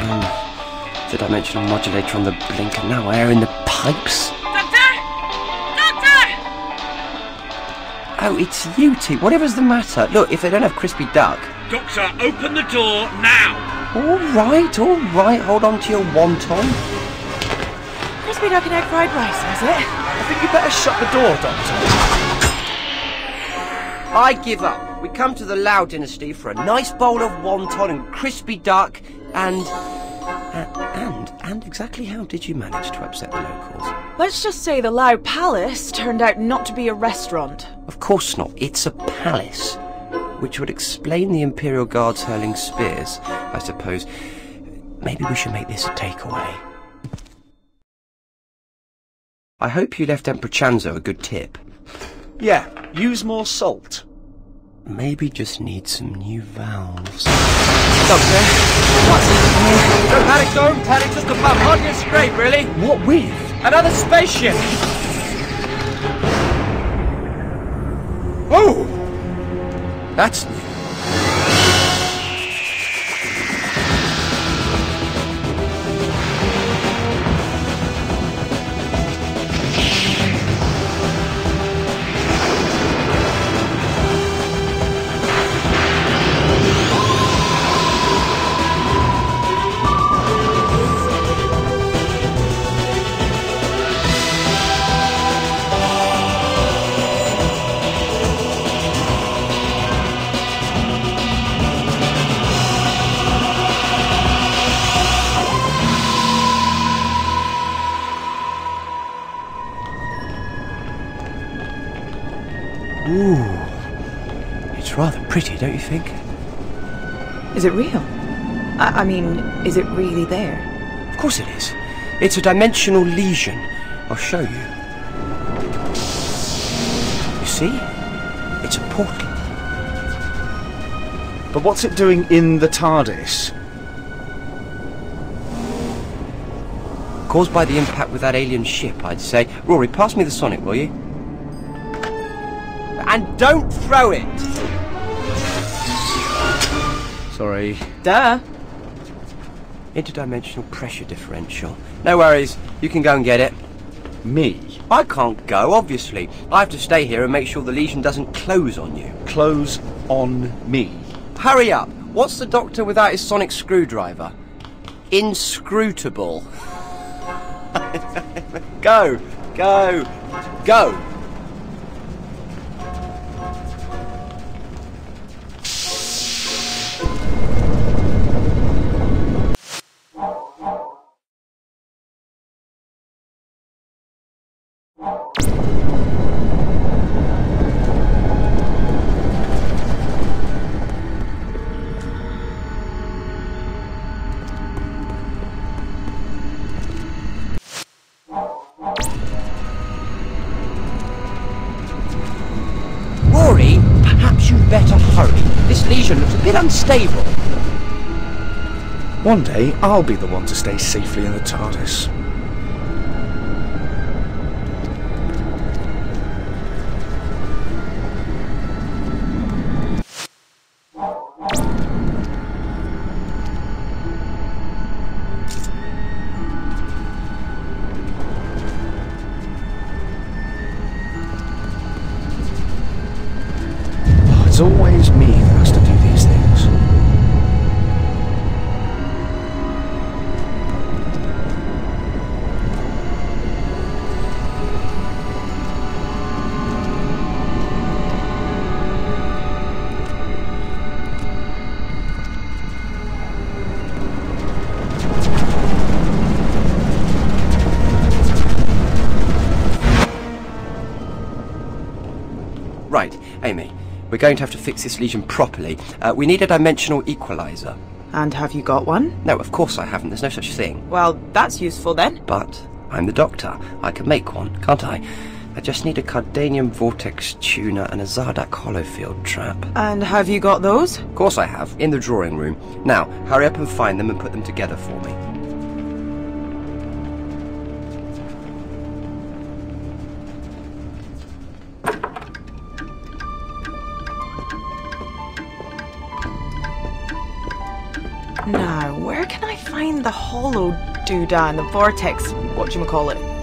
The dimensional modulator on the blinker, now air in the pipes. Doctor! Doctor! Oh, it's you two. Whatever's the matter. Look, if they don't have crispy duck... Doctor, open the door now! All right. Hold on to your wonton. Crispy duck and egg fried rice, was it? I think you better shut the door, Doctor. I give up. We come to the Liao Dynasty for a nice bowl of wonton and crispy duck and exactly how did you manage to upset the locals? Let's just say the Liao Palace turned out not to be a restaurant. Of course not. It's a palace. Which would explain the Imperial Guards hurling spears, I suppose. Maybe we should make this a takeaway. I hope you left Emperor Chanzo a good tip. Yeah, use more salt. Maybe just need some new valves. Doctor, what's it? Don't panic, just a bum. Hardly a scrape, really. What with? Another spaceship! Oh! That's new. Ooh, it's rather pretty, don't you think? Is it real? I mean, is it really there? Of course it is. It's a dimensional lesion. I'll show you. You see? It's a portal. But what's it doing in the TARDIS? Caused by the impact with that alien ship, I'd say. Rory, pass me the sonic, will you? And don't throw it! Sorry. Duh. Interdimensional pressure differential. No worries, you can go and get it. Me? I can't go, obviously. I have to stay here and make sure the lesion doesn't close on you. Close on me. Hurry up! What's the Doctor without his sonic screwdriver? Inscrutable. Go! Go! Go! Rory, perhaps you'd better hurry. This lesion looks a bit unstable. One day, I'll be the one to stay safely in the TARDIS. It's always me that has to do these things. Right, Amy. We're going to have to fix this lesion properly. We need a dimensional equalizer. And have you got one? No, of course I haven't. There's no such thing. Well, that's useful then. But I'm the Doctor. I can make one, can't I? I just need a Cardanium vortex tuner and a Zardak holofield trap. And have you got those? Of course I have, in the drawing room. Now, hurry up and find them and put them together for me. Now, where can I find find the hollow doodah in the vortex, whatchamacallit.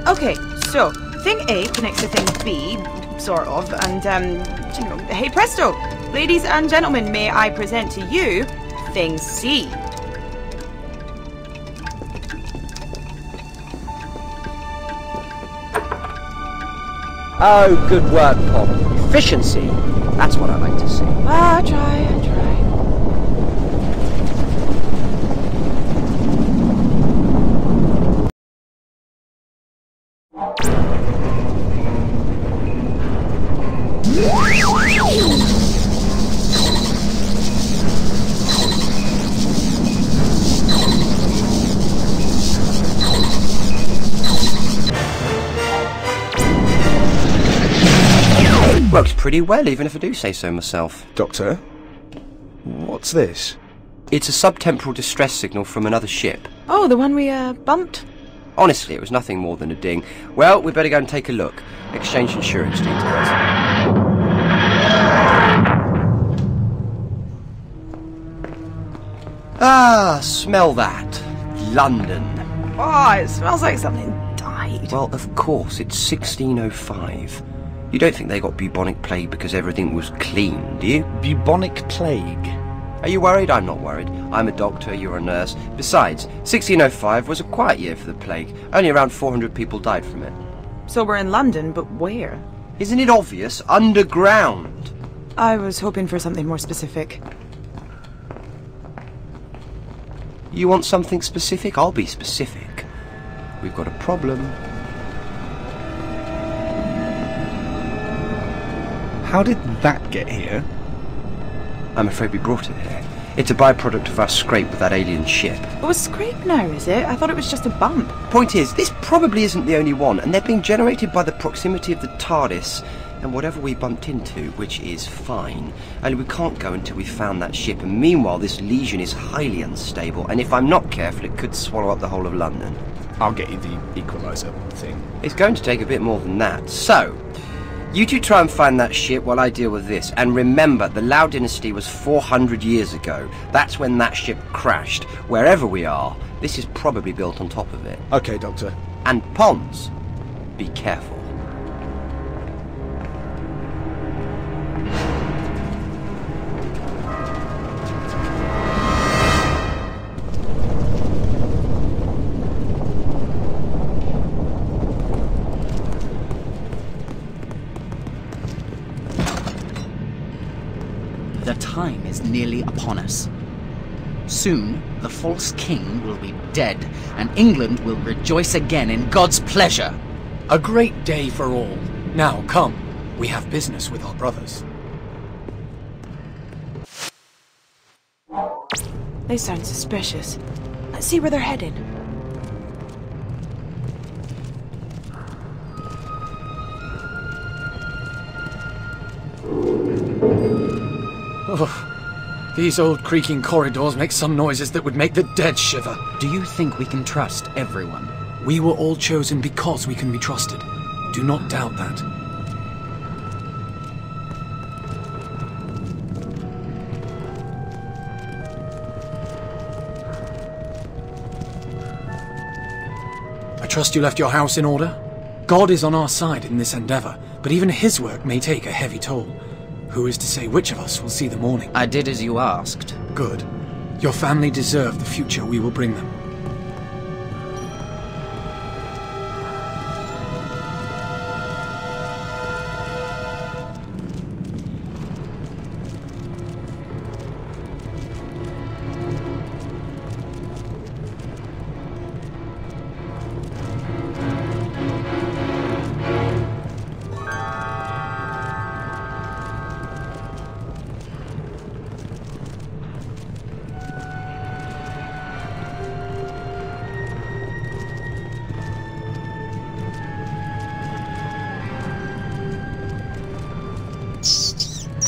Okay, so thing A connects to thing B, sort of, and, you know, hey presto! Ladies and gentlemen, may I present to you thing C. Oh, good work, Pop. Efficiency. That's what I like to see. I try. Works pretty well, even if I do say so myself. Doctor? What's this? It's a subtemporal distress signal from another ship. Oh, the one we, bumped? Honestly, it was nothing more than a ding. Well, we better go and take a look. Exchange insurance details. Ah, smell that. London. Oh, it smells like something died. Well, of course, it's 1605. You don't think they got bubonic plague because everything was clean, do you? Bubonic plague? Are you worried? I'm not worried. I'm a doctor, you're a nurse. Besides, 1605 was a quiet year for the plague. Only around 400 people died from it. So we're in London, but where? Isn't it obvious? Underground. I was hoping for something more specific. You want something specific? I'll be specific. We've got a problem. How did that get here? I'm afraid we brought it here. It's a byproduct of our scrape with that alien ship. Oh, a scrape now, is it? I thought it was just a bump. Point is, this probably isn't the only one, and they're being generated by the proximity of the TARDIS. and whatever we bumped into, which is fine. Only we can't go until we've found that ship, and meanwhile this Legion is highly unstable, and if I'm not careful it could swallow up the whole of London. I'll get you the equalizer thing. It's going to take a bit more than that. So, you two try and find that ship while I deal with this. And remember, the Liao Dynasty was 400 years ago. That's when that ship crashed. Wherever we are, this is probably built on top of it. Okay, Doctor. And Pons, be careful. The time is nearly upon us. Soon, the false king will be dead, and England will rejoice again in God's pleasure. A great day for all. Now, come. We have business with our brothers. They sound suspicious. Let's see where they're heading. Oh, these old creaking corridors make some noises that would make the dead shiver. Do you think we can trust everyone? We were all chosen because we can be trusted. Do not doubt that. I trust you left your house in order? God is on our side in this endeavor, but even his work may take a heavy toll. Who is to say which of us will see the morning? I did as you asked. Good. Your family deserve the future we will bring them.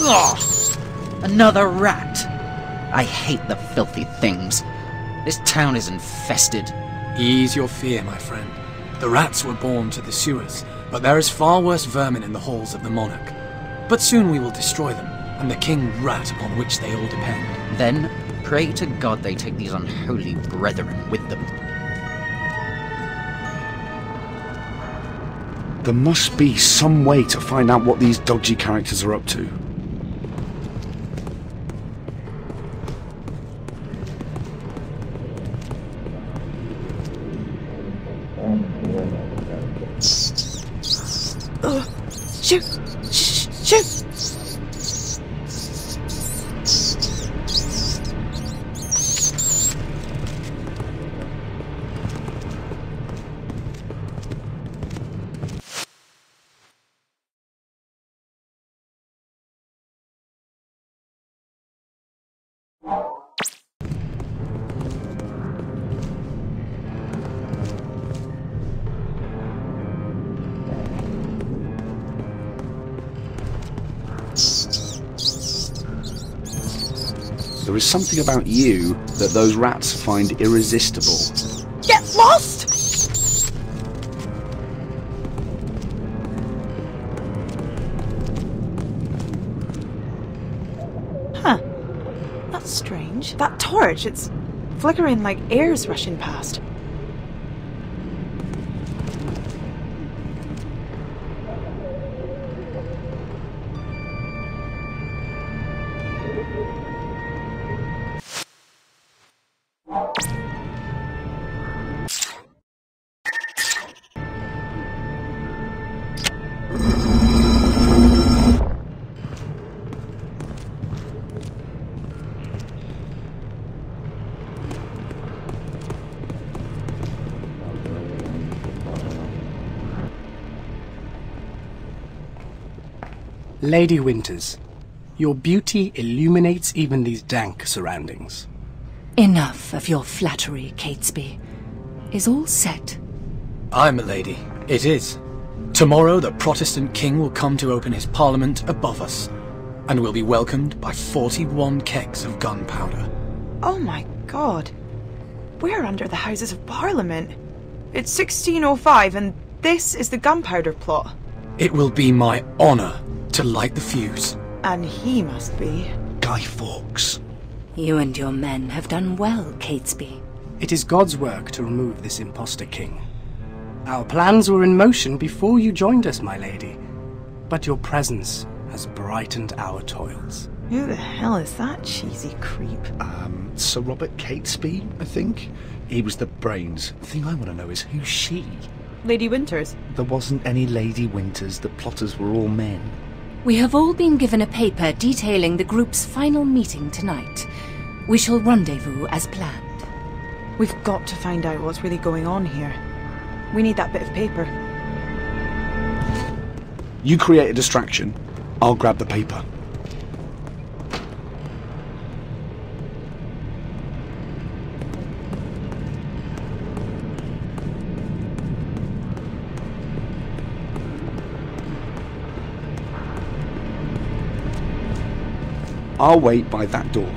Ugh! Another rat! I hate the filthy things. This town is infested. Ease your fear, my friend. The rats were born to the sewers, but there is far worse vermin in the halls of the monarch. But soon we will destroy them, and the king rat upon which they all depend. Then, pray to God they take these unholy brethren with them. There must be some way to find out what these dodgy characters are up to. Shoot! Shoot! There is something about you that those rats find irresistible. Get lost! Huh. That's strange. That torch, it's flickering like air's rushing past. Lady Winters, your beauty illuminates even these dank surroundings. Enough of your flattery, Catesby. Is all set? I'm a lady. It is. Tomorrow the Protestant king will come to open his parliament above us, and will be welcomed by 41 kegs of gunpowder. Oh my god. We're under the Houses of Parliament. It's 1605 and this is the gunpowder plot. It will be my honour to light the fuse. And he must be Guy Fawkes. You and your men have done well, Catesby. It is God's work to remove this imposter king. Our plans were in motion before you joined us, my lady. But your presence has brightened our toils. Who the hell is that cheesy creep? Sir Robert Catesby, I think. He was the brains. The thing I want to know is who's she? Lady Winters. There wasn't any Lady Winters. The plotters were all men. We have all been given a paper detailing the group's final meeting tonight. We shall rendezvous as planned. We've got to find out what's really going on here. We need that bit of paper. You create a distraction. I'll grab the paper. I'll wait by that door.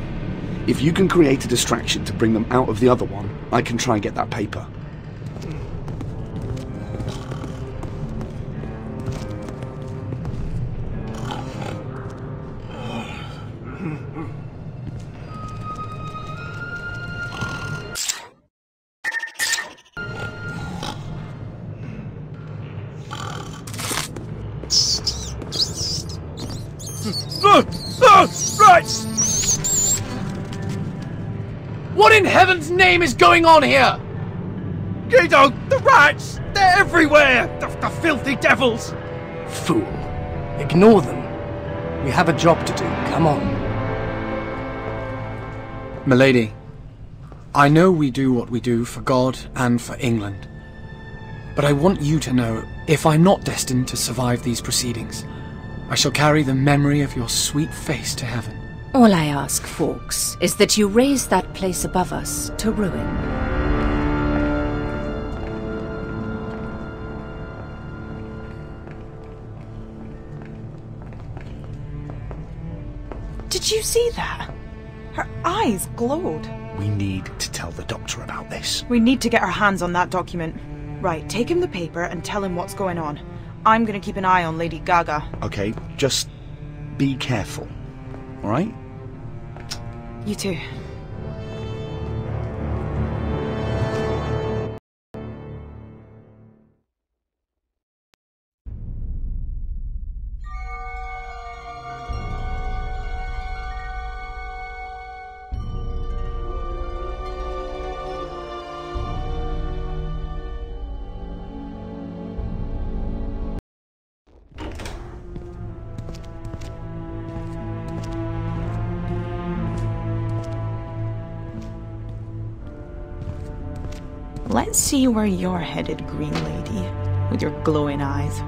If you can create a distraction to bring them out of the other one, I can try and get that paper. Right! What in heaven's name is going on here? Guido, the rats! They're everywhere! The filthy devils! Fool. Ignore them. We have a job to do. Come on. Milady, I know we do what we do for God and for England. But I want you to know, if I'm not destined to survive these proceedings, I shall carry the memory of your sweet face to heaven. All I ask, Fawkes, is that you raise that place above us to ruin. Did you see that? Her eyes glowed. We need to tell the doctor about this. We need to get our hands on that document. Right, take him the paper and tell him what's going on. I'm gonna keep an eye on Lady Gaga. Okay, just be careful. Alright? You too. Let's see where you're headed, Green Lady, with your glowing eyes.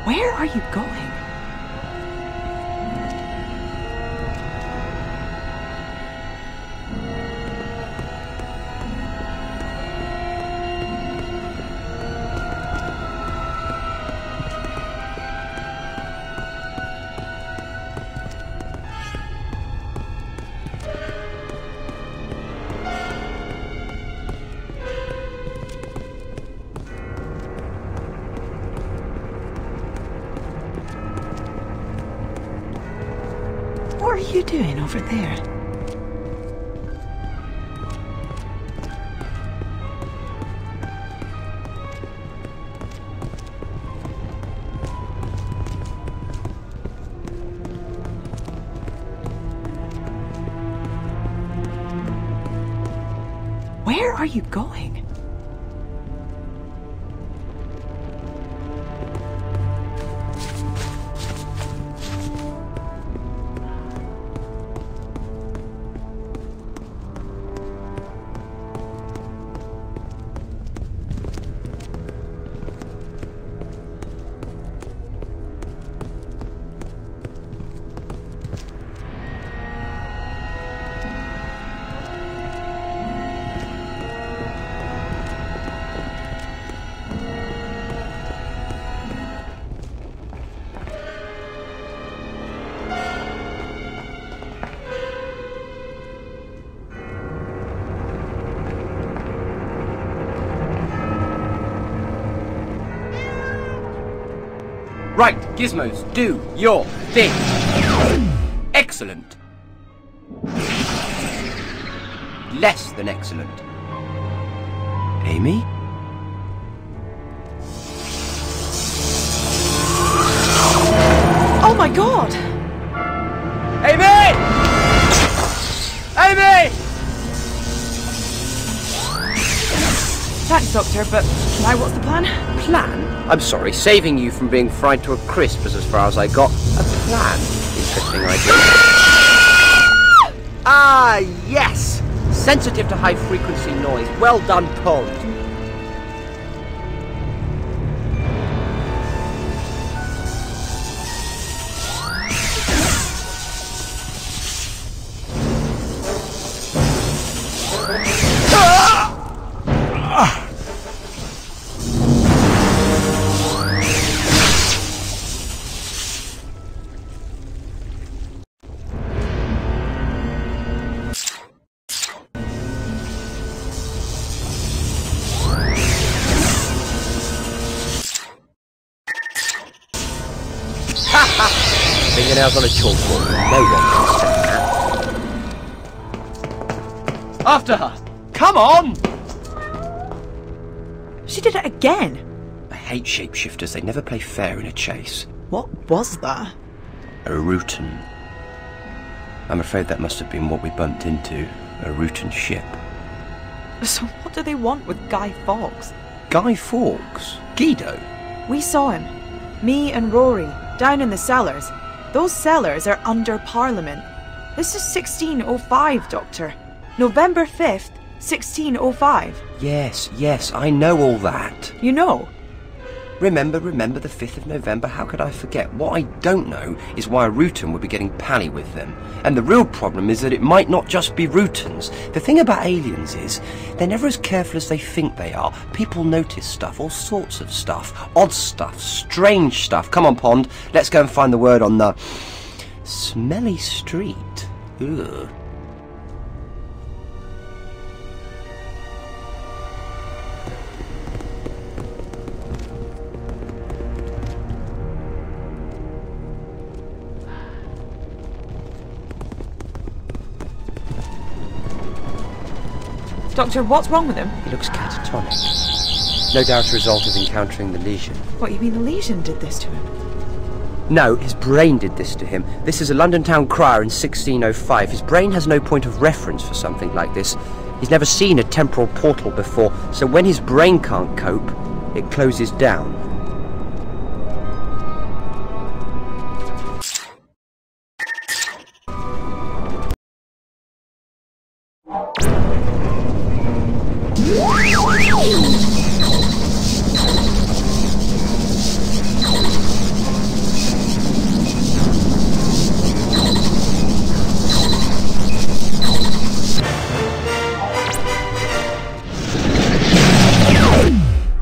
Where are you going? What are you doing over there? Where are you going? Right, Gizmos, do your thing. Excellent. Less than excellent. Amy? Oh my god! Amy! Amy! Thanks, Doctor, but now what's the plan? Plan? I'm sorry, saving you from being fried to a crisp was as far as I got. A plan? Interesting idea. Ah, yes! Sensitive to high-frequency noise. Well done, Pond. Fingernails on a chalkboard. No one can stand that. After her! Come on! She did it again. I hate shapeshifters. They never play fair in a chase. What was that? A Rutan. I'm afraid that must have been what we bumped into. A Rutan ship. So what do they want with Guy Fawkes? Guy Fawkes? Guido? We saw him. Me and Rory, down in the cellars. Those cellars are under Parliament. This is 1605, Doctor. November 5th, 1605. Yes, I know all that. You know? Remember the 5th of November? How could I forget? What I don't know is why a Rutan would be getting pally with them. And the real problem is that it might not just be Rutans. The thing about aliens is, they're never as careful as they think they are. People notice stuff, all sorts of stuff. Odd stuff, strange stuff. Come on, Pond, let's go and find the word on the smelly street. Ugh. Doctor, what's wrong with him? He looks catatonic. No doubt a result of encountering the Legion. What, you mean the Legion did this to him? No, his brain did this to him. This is a London town crier in 1605. His brain has no point of reference for something like this. He's never seen a temporal portal before, so when his brain can't cope, it closes down.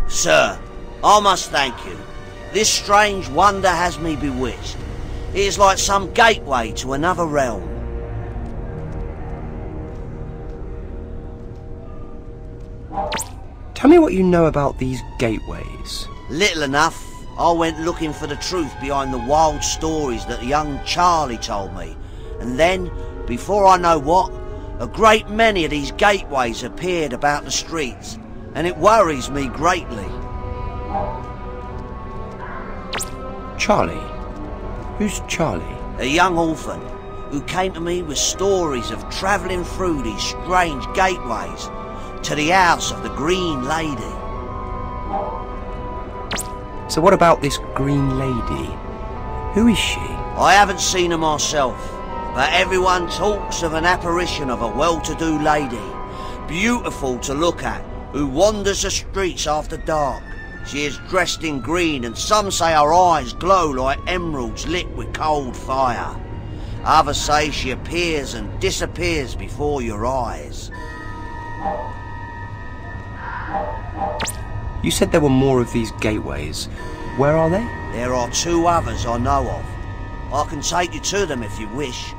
Sir, I must thank you. This strange wonder has me bewitched. It is like some gateway to another realm. Tell me what you know about these gateways. Little enough. I went looking for the truth behind the wild stories that young Charlie told me. And then, before I know what, a great many of these gateways appeared about the streets. And it worries me greatly. Charlie? Who's Charlie? A young orphan who came to me with stories of travelling through these strange gateways to the house of the Green Lady. So what about this Green Lady? Who is she? I haven't seen her myself, but everyone talks of an apparition of a well-to-do lady, beautiful to look at, who wanders the streets after dark. She is dressed in green, and some say her eyes glow like emeralds lit with cold fire. Others say she appears and disappears before your eyes. You said there were more of these gateways. Where are they? There are 2 others I know of. I can take you to them if you wish.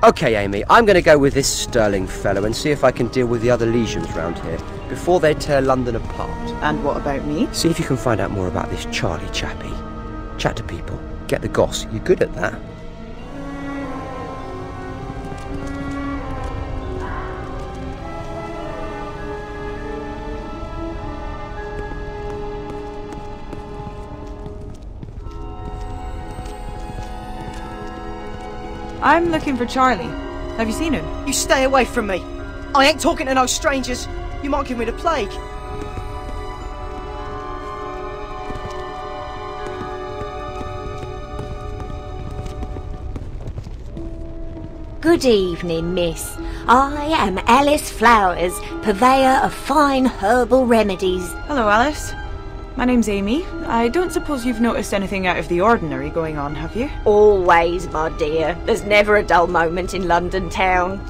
Okay, Amy, I'm going to go with this sterling fellow and see if I can deal with the other legions round here before they tear London apart. And what about me? See if you can find out more about this Charlie chappie. Chat to people. Get the goss. You're good at that. I'm looking for Charlie. Have you seen him? You stay away from me. I ain't talking to no strangers. You might give me the plague. Good evening, miss. I am Alice Flowers, purveyor of fine herbal remedies. Hello, Alice. My name's Amy. I don't suppose you've noticed anything out of the ordinary going on, have you? Always, my dear. There's never a dull moment in London town.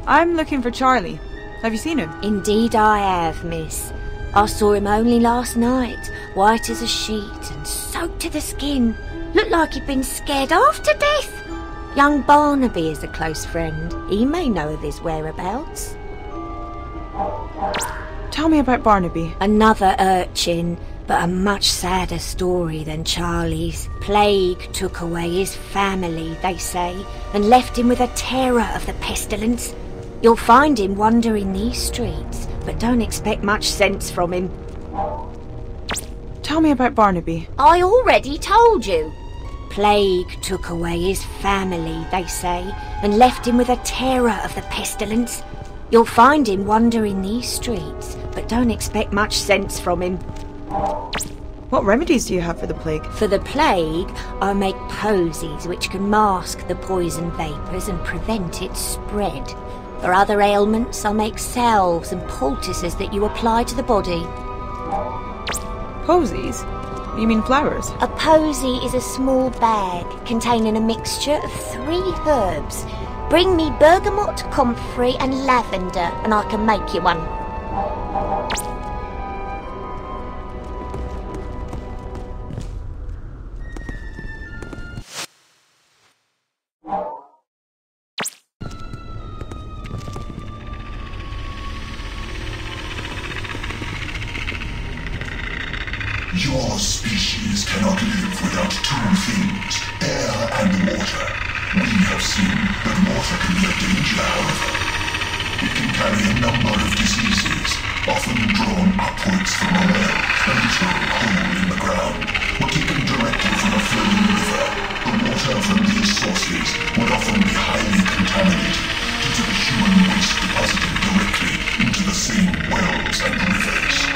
I'm looking for Charlie. Have you seen him? Indeed I have, miss. I saw him only last night, white as a sheet and soaked to the skin. Looked like he'd been scared half to death. Young Barnaby is a close friend. He may know of his whereabouts. Tell me about Barnaby. Another urchin, but a much sadder story than Charlie's. Plague took away his family, they say, and left him with a terror of the pestilence. You'll find him wandering these streets, but don't expect much sense from him. Tell me about Barnaby. I already told you. Plague took away his family, they say, and left him with a terror of the pestilence. You'll find him wandering these streets, but don't expect much sense from him. What remedies do you have for the plague? For the plague, I make posies which can mask the poison vapours and prevent its spread. For other ailments, I make salves and poultices that you apply to the body. Posies? You mean flowers? A posy is a small bag containing a mixture of 3 herbs. Bring me bergamot, comfrey and lavender, and I can make you one. Your species cannot live without 2 things, air and water. We have seen that water can be a danger, however. It can carry a number of diseases, often drawn upwards from a well, a little hole in the ground, or taken directly from a flowing river. The water from these sources would often be highly contaminated due to the human waste deposited directly into the same wells and rivers.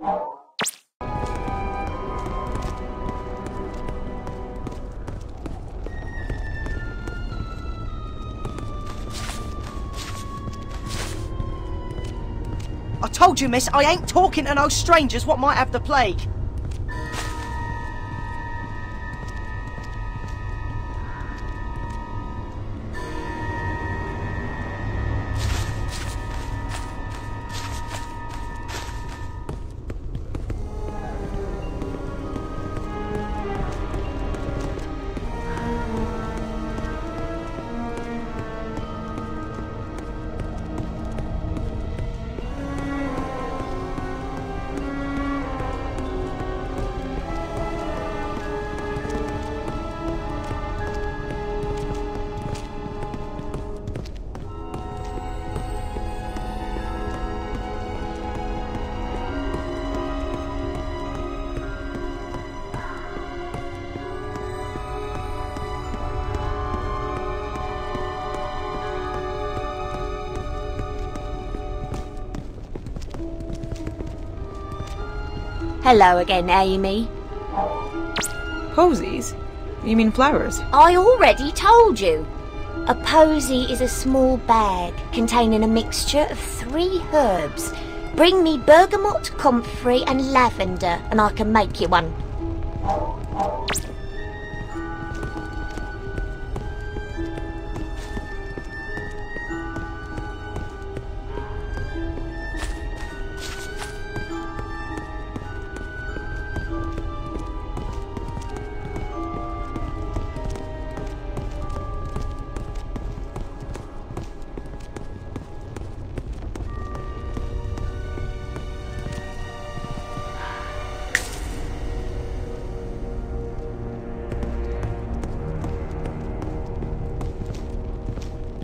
I told you, miss, I ain't talking to no strangers what might have the plague. Hello again, Amy. Posies? You mean flowers? I already told you. A posy is a small bag containing a mixture of 3 herbs. Bring me bergamot, comfrey and lavender and I can make you one.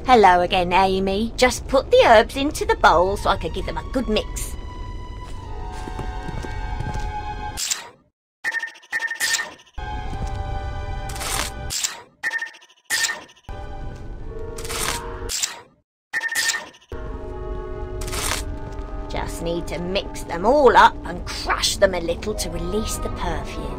Hello again, Amy. Just put the herbs into the bowl so I can give them a good mix. Just need to mix them all up and crush them a little to release the perfume.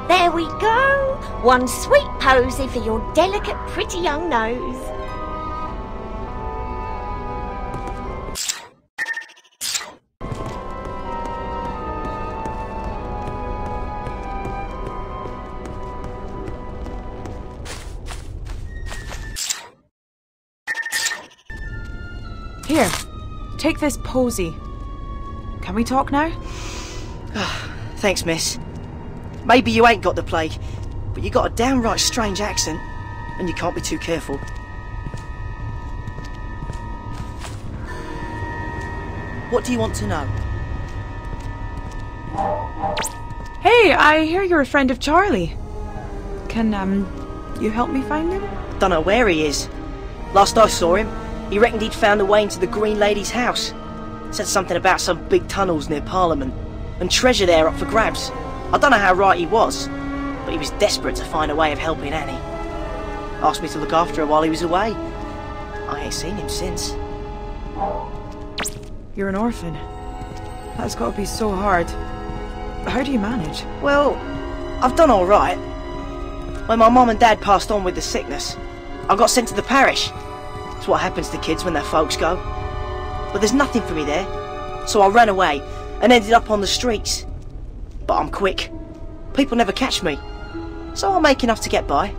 There we go! One sweet posy for your delicate, pretty young nose. Here, take this posy. Can we talk now? Thanks, miss. Maybe you ain't got the plague, but you got a downright strange accent, and you can't be too careful. What do you want to know? Hey, I hear you're a friend of Charlie. Can, you help me find him? Don't know where he is. Last I saw him, he reckoned he'd found a way into the Green Lady's house. Said something about some big tunnels near Parliament, and treasure there up for grabs. I don't know how right he was, but he was desperate to find a way of helping Annie. Asked me to look after her while he was away. I ain't seen him since. You're an orphan. That's got to be so hard. How do you manage? Well, I've done all right. When my mum and dad passed on with the sickness, I got sent to the parish. It's what happens to kids when their folks go. But there's nothing for me there, so I ran away and ended up on the streets. But I'm quick. People never catch me, so I'll make enough to get by.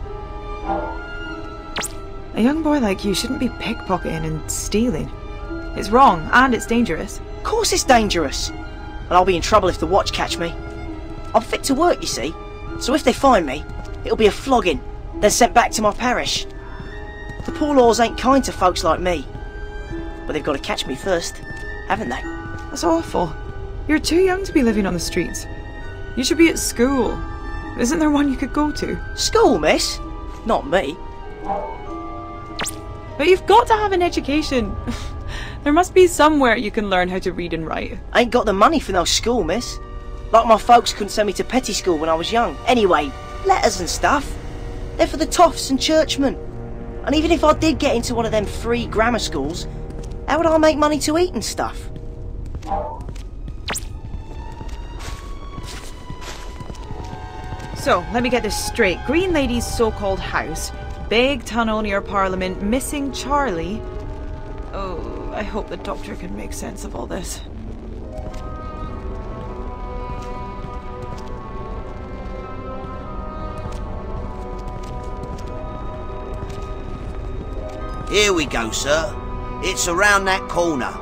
A young boy like you shouldn't be pickpocketing and stealing. It's wrong, and it's dangerous. Of course it's dangerous. And I'll be in trouble if the watch catch me. I'm fit to work, you see, so if they find me, it'll be a flogging, then sent back to my parish. The poor laws ain't kind to folks like me, but they've got to catch me first, haven't they? That's awful. You're too young to be living on the streets. You should be at school. Isn't there one you could go to? School, miss? Not me. But you've got to have an education. There must be somewhere you can learn how to read and write. Ain't got the money for no school, miss. Like my folks couldn't send me to petty school when I was young. Anyway, letters and stuff, they're for the toffs and churchmen. And even if I did get into one of them free grammar schools, how would I make money to eat and stuff? So, let me get this straight. Green Lady's so-called house, big tunnel near Parliament, missing Charlie. Oh, I hope the Doctor can make sense of all this. Here we go, sir. It's around that corner.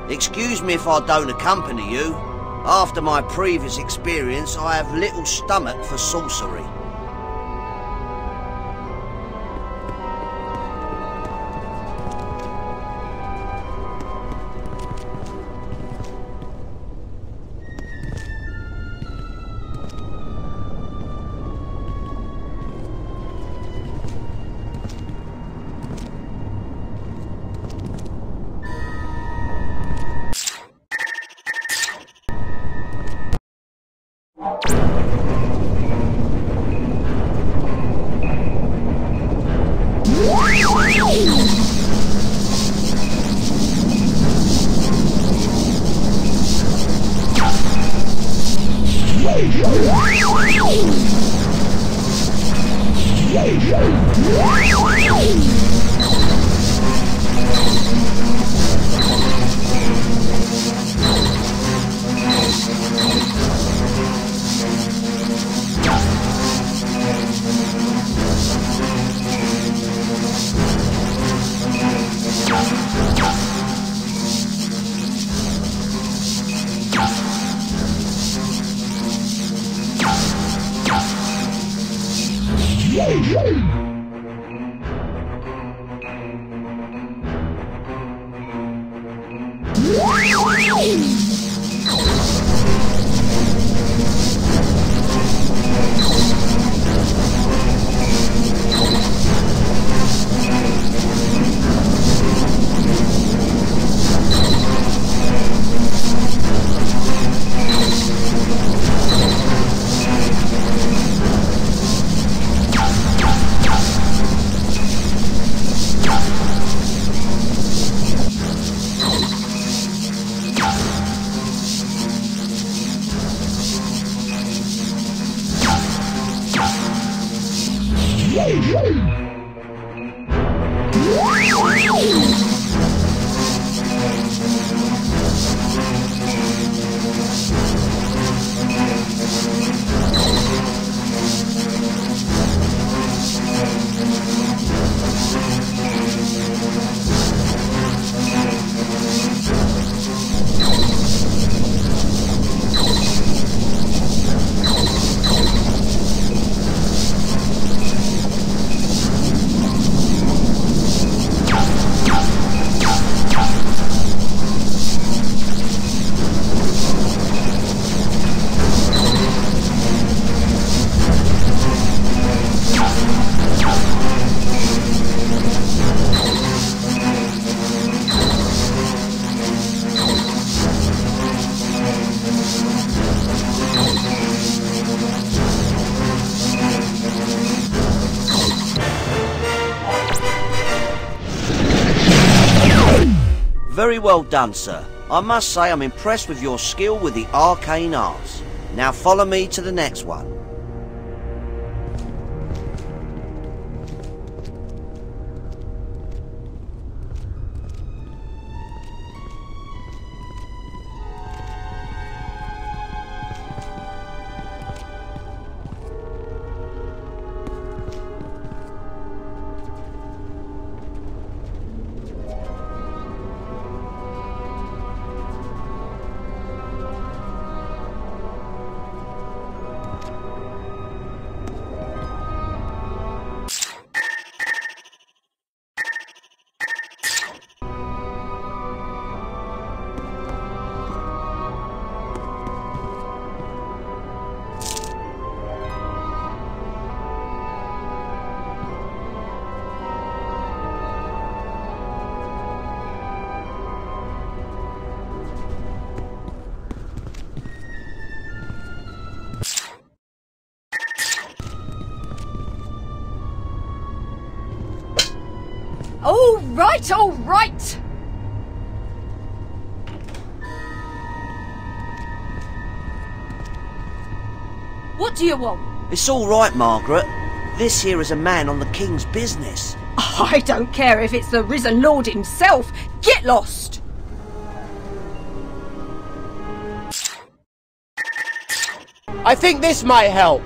Excuse me if I don't accompany you. After my previous experience, I have little stomach for sorcery. Very well done, sir. I must say I'm impressed with your skill with the arcane arts. Now follow me to the next one. All right, all right! What do you want? It's all right, Margaret. This here is a man on the King's business. I don't care if it's the risen Lord himself. Get lost! I think this might help.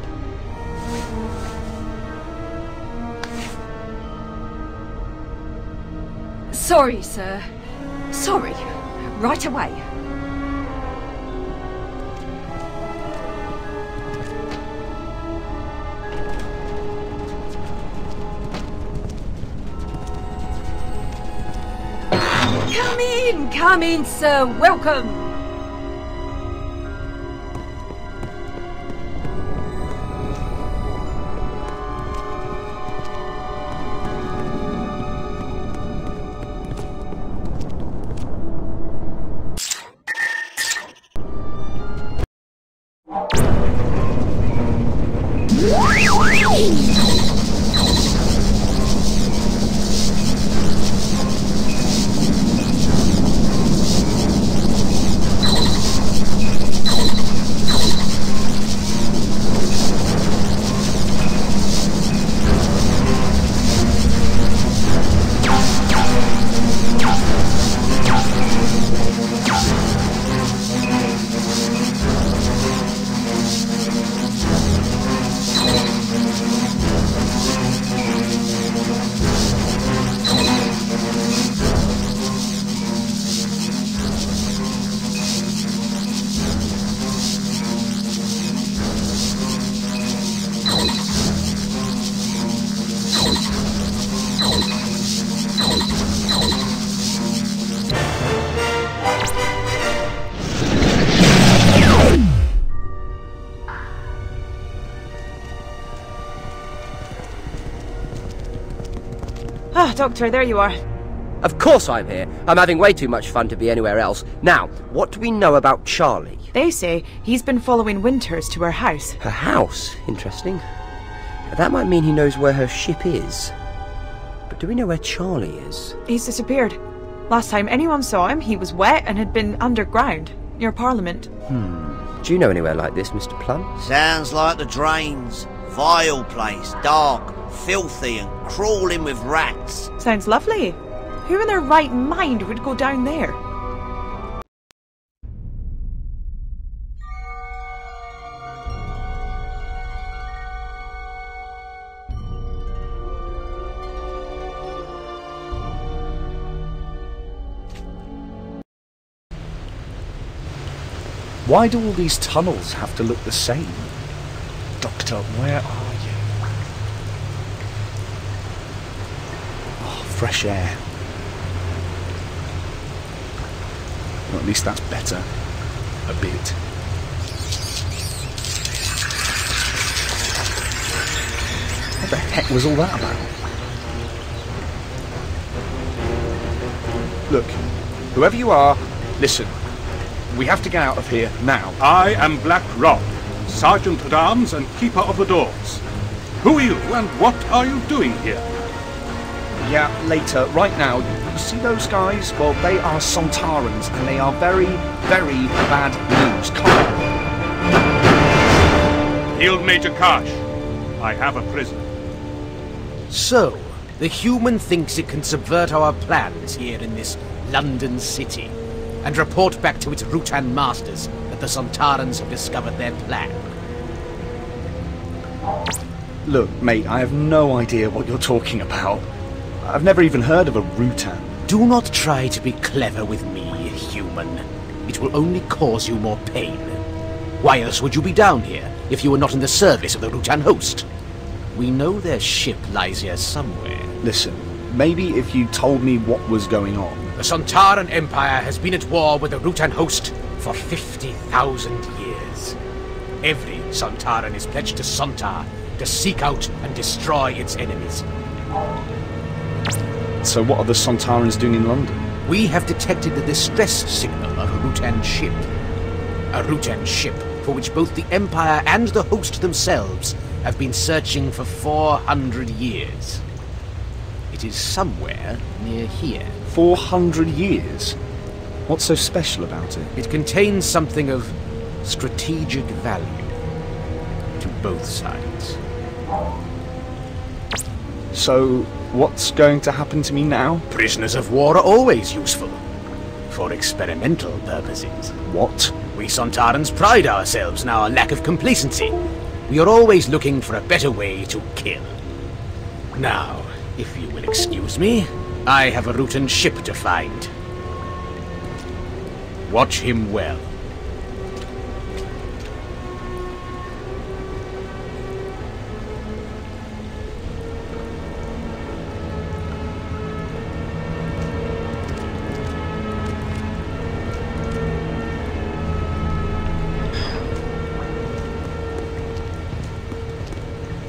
Sorry, sir. Sorry. Right away. Come in, sir. Welcome. Ah, Doctor, there you are. Of course I'm here. I'm having way too much fun to be anywhere else. Now, what do we know about Charlie? They say he's been following Winters to her house. Her house? Interesting. That might mean he knows where her ship is. But do we know where Charlie is? He's disappeared. Last time anyone saw him, he was wet and had been underground, near Parliament. Do you know anywhere like this, Mr. Plum? Sounds like the drains. Vile place, dark, filthy and crawling with rats. Sounds lovely. Who in their right mind would go down there? Why do all these tunnels have to look the same? Doctor, where are you? Oh, fresh air. Well, at least that's better. A bit. What the heck was all that about? Look, whoever you are, listen. We have to get out of here now. I am Black Rod, Sergeant at Arms and Keeper of the Doors. Who are you and what are you doing here? Yeah, later. Right now, you see those guys? Well, they are Sontarans, and they are very, very bad news. Come on. Field Major Karsh, I have a prisoner. So, the human thinks it can subvert our plans here in this London city, and report back to its Rutan masters that the Sontarans have discovered their plan. Look, mate, I have no idea what you're talking about. I've never even heard of a Rutan. Do not try to be clever with me, human. It will only cause you more pain. Why else would you be down here, if you were not in the service of the Rutan host? We know their ship lies here somewhere. Listen, maybe if you told me what was going on. The Sontaran Empire has been at war with the Rutan host for 50,000 years. Every Sontaran is pledged to Sontar to seek out and destroy its enemies. So what are the Sontarans doing in London? We have detected the distress signal of a Rutan ship. A Rutan ship for which both the Empire and the host themselves have been searching for 400 years. It is somewhere near here. 400 years? What's so special about it? It contains something of strategic value to both sides. So, what's going to happen to me now? Prisoners of war are always useful. For experimental purposes. What? We Sontarans pride ourselves in our lack of complacency. We are always looking for a better way to kill. Now, if you will excuse me, I have a Rutan ship to find. Watch him well.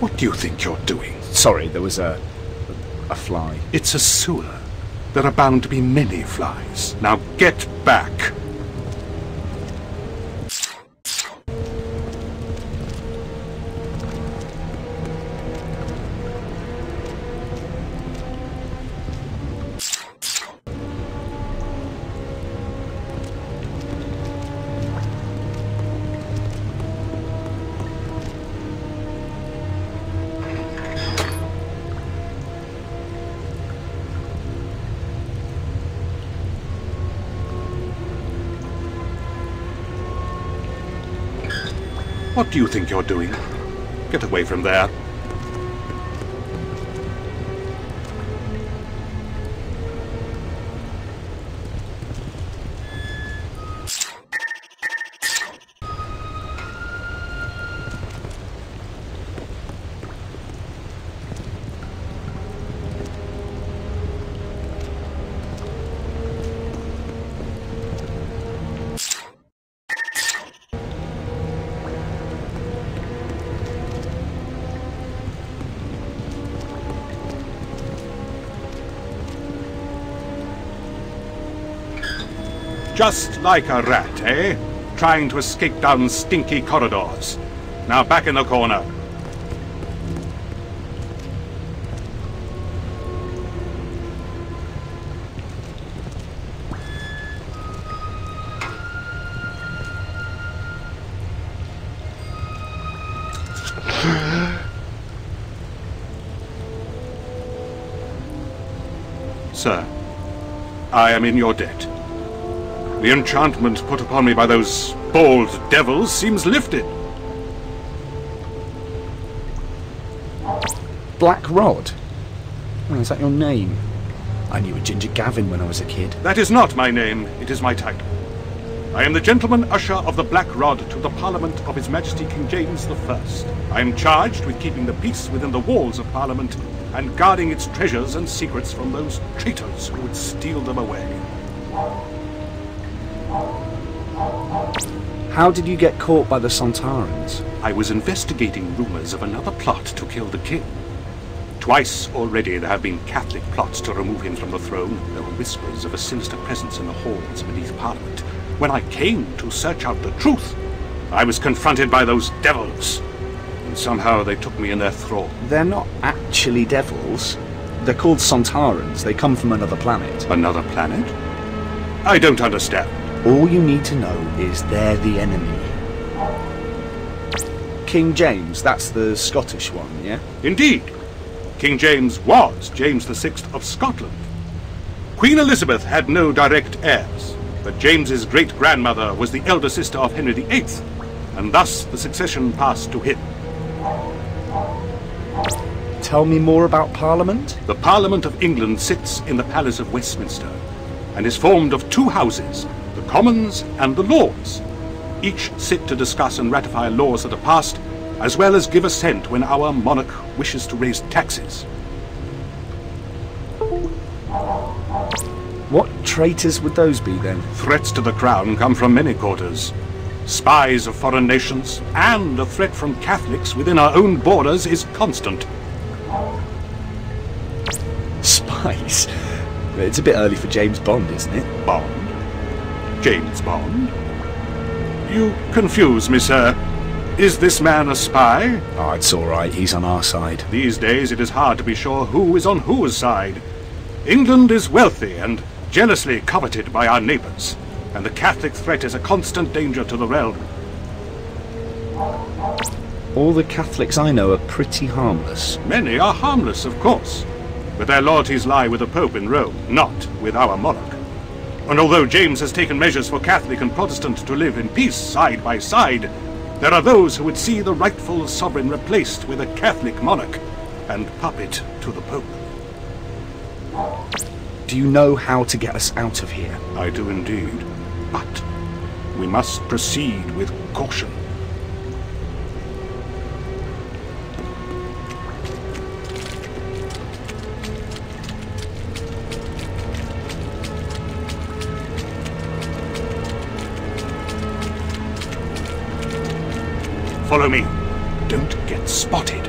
What do you think you're doing? Sorry, there was a fly. It's a sewer. There are bound to be many flies. Now get back. What do you think you're doing? Get away from there. Just like a rat, eh? Trying to escape down stinky corridors. Now back in the corner. Sir, I am in your debt. The enchantment put upon me by those bold devils seems lifted. Black Rod? Oh, is that your name? I knew a Ginger Gavin when I was a kid. That is not my name, it is my title. I am the Gentleman Usher of the Black Rod to the Parliament of His Majesty King James I. I am charged with keeping the peace within the walls of Parliament and guarding its treasures and secrets from those traitors who would steal them away. How did you get caught by the Sontarans? I was investigating rumors of another plot to kill the king. Twice already there have been Catholic plots to remove him from the throne. There were whispers of a sinister presence in the halls beneath Parliament. When I came to search out the truth, I was confronted by those devils. And somehow they took me in their thrall. They're not actually devils. They're called Sontarans. They come from another planet. Another planet? I don't understand. All you need to know is they're the enemy. King James, that's the Scottish one, yeah? Indeed. King James was James VI of Scotland. Queen Elizabeth had no direct heirs, but James's great-grandmother was the elder sister of Henry VIII, and thus the succession passed to him. Tell me more about Parliament? The Parliament of England sits in the Palace of Westminster, and is formed of two houses, the Commons and the Lords. Each sit to discuss and ratify laws that are passed, as well as give assent when our monarch wishes to raise taxes. What traitors would those be, then? Threats to the crown come from many quarters. Spies of foreign nations, and a threat from Catholics within our own borders is constant. Spies? It's a bit early for James Bond, isn't it? Bond? James Bond? You confuse me, sir. Is this man a spy? Oh, it's all right. He's on our side. These days it is hard to be sure who is on whose side. England is wealthy and jealously coveted by our neighbors, and the Catholic threat is a constant danger to the realm. All the Catholics I know are pretty harmless. Many are harmless, of course, but their loyalties lie with the Pope in Rome, not with our monarch. And although James has taken measures for Catholic and Protestant to live in peace side by side, there are those who would see the rightful sovereign replaced with a Catholic monarch and puppet to the Pope. Do you know how to get us out of here? I do indeed, but we must proceed with caution. Follow me. Don't get spotted.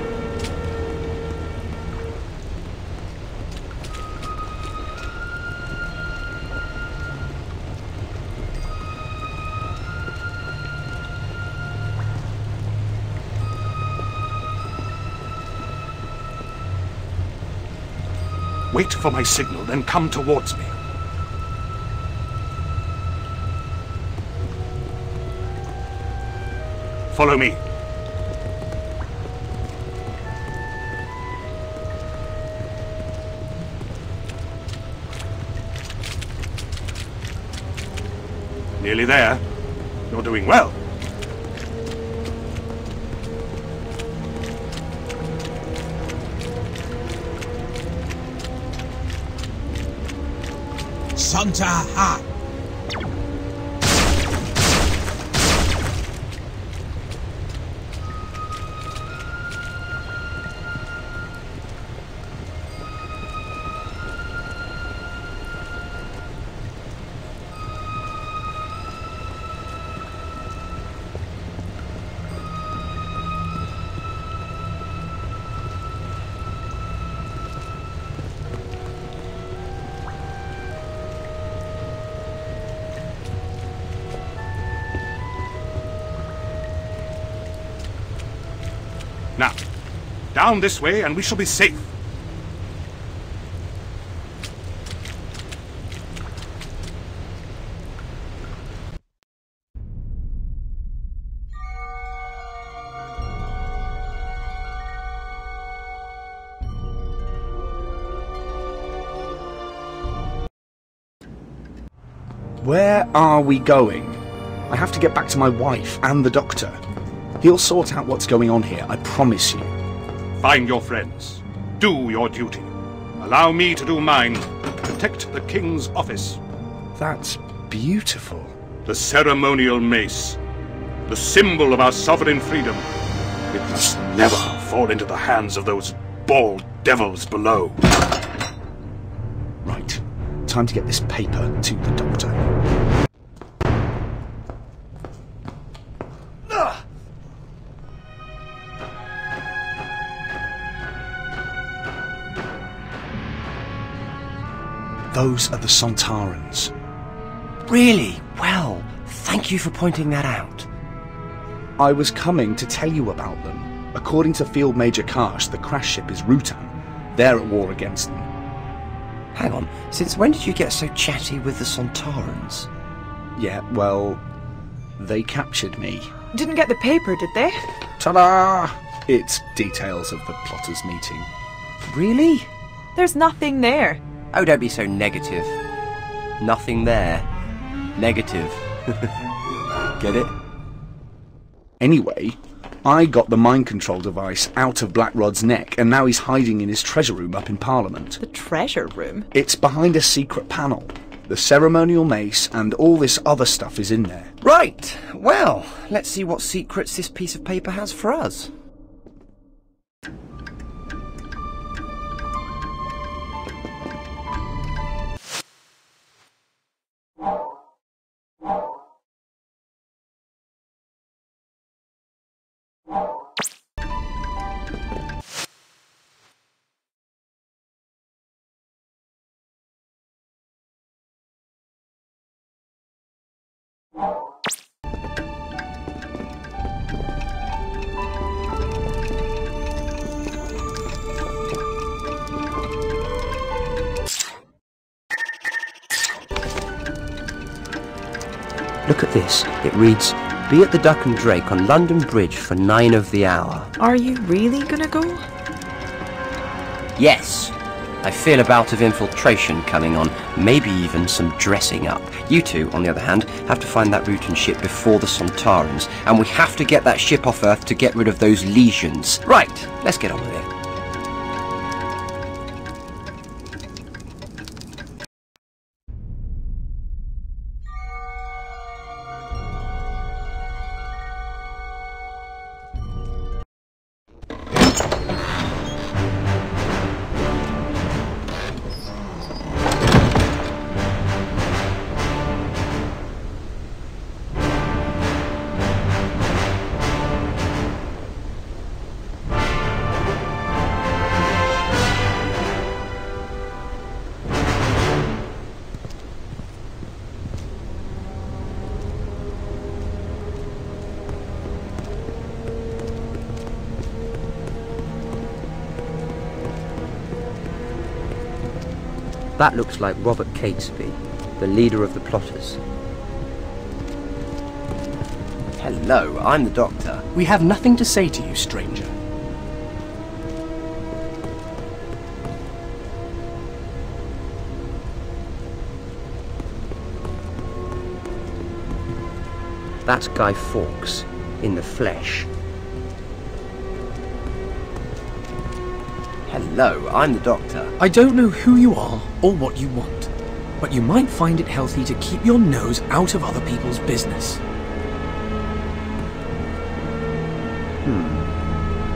Wait for my signal, then come towards me. Follow me. Nearly there. You're doing well. Santa Ha! Now, down this way and we shall be safe. Where are we going? I have to get back to my wife and the doctor. He'll sort out what's going on here, I promise you. Find your friends. Do your duty. Allow me to do mine. Protect the King's office. That's beautiful. The ceremonial mace. The symbol of our sovereign freedom. It must never fall into the hands of those bald devils below. Right. Time to get this paper to the doctor. Those are the Sontarans. Really? Well, thank you for pointing that out. I was coming to tell you about them. According to Field Major Karsh, the crash ship is Rutan. They're at war against them. Hang on, since when did you get so chatty with the Sontarans? Yeah, well, they captured me. Didn't get the paper, did they? Ta-da! It's details of the plotters' meeting. Really? There's nothing there. Oh, don't be so negative. Nothing there. Negative. Get it? Anyway, I got the mind control device out of Blackrod's neck, and now he's hiding in his treasure room up in Parliament. The treasure room? It's behind a secret panel. The ceremonial mace and all this other stuff is in there. Right. Well, let's see what secrets this piece of paper has for us. Look at this. It reads, "Be at the Duck and Drake on London Bridge for 9 of the hour." Are you really gonna go? Yes. I feel a bout of infiltration coming on, maybe even some dressing up. You two, on the other hand, have to find that Rutan ship before the Sontarans, and we have to get that ship off Earth to get rid of those legions. Right, let's get on with it. That looks like Robert Catesby, the leader of the plotters. Hello, I'm the Doctor. We have nothing to say to you, stranger. That's Guy Fawkes, in the flesh. Hello, I'm the Doctor. I don't know who you are or what you want, but you might find it healthy to keep your nose out of other people's business.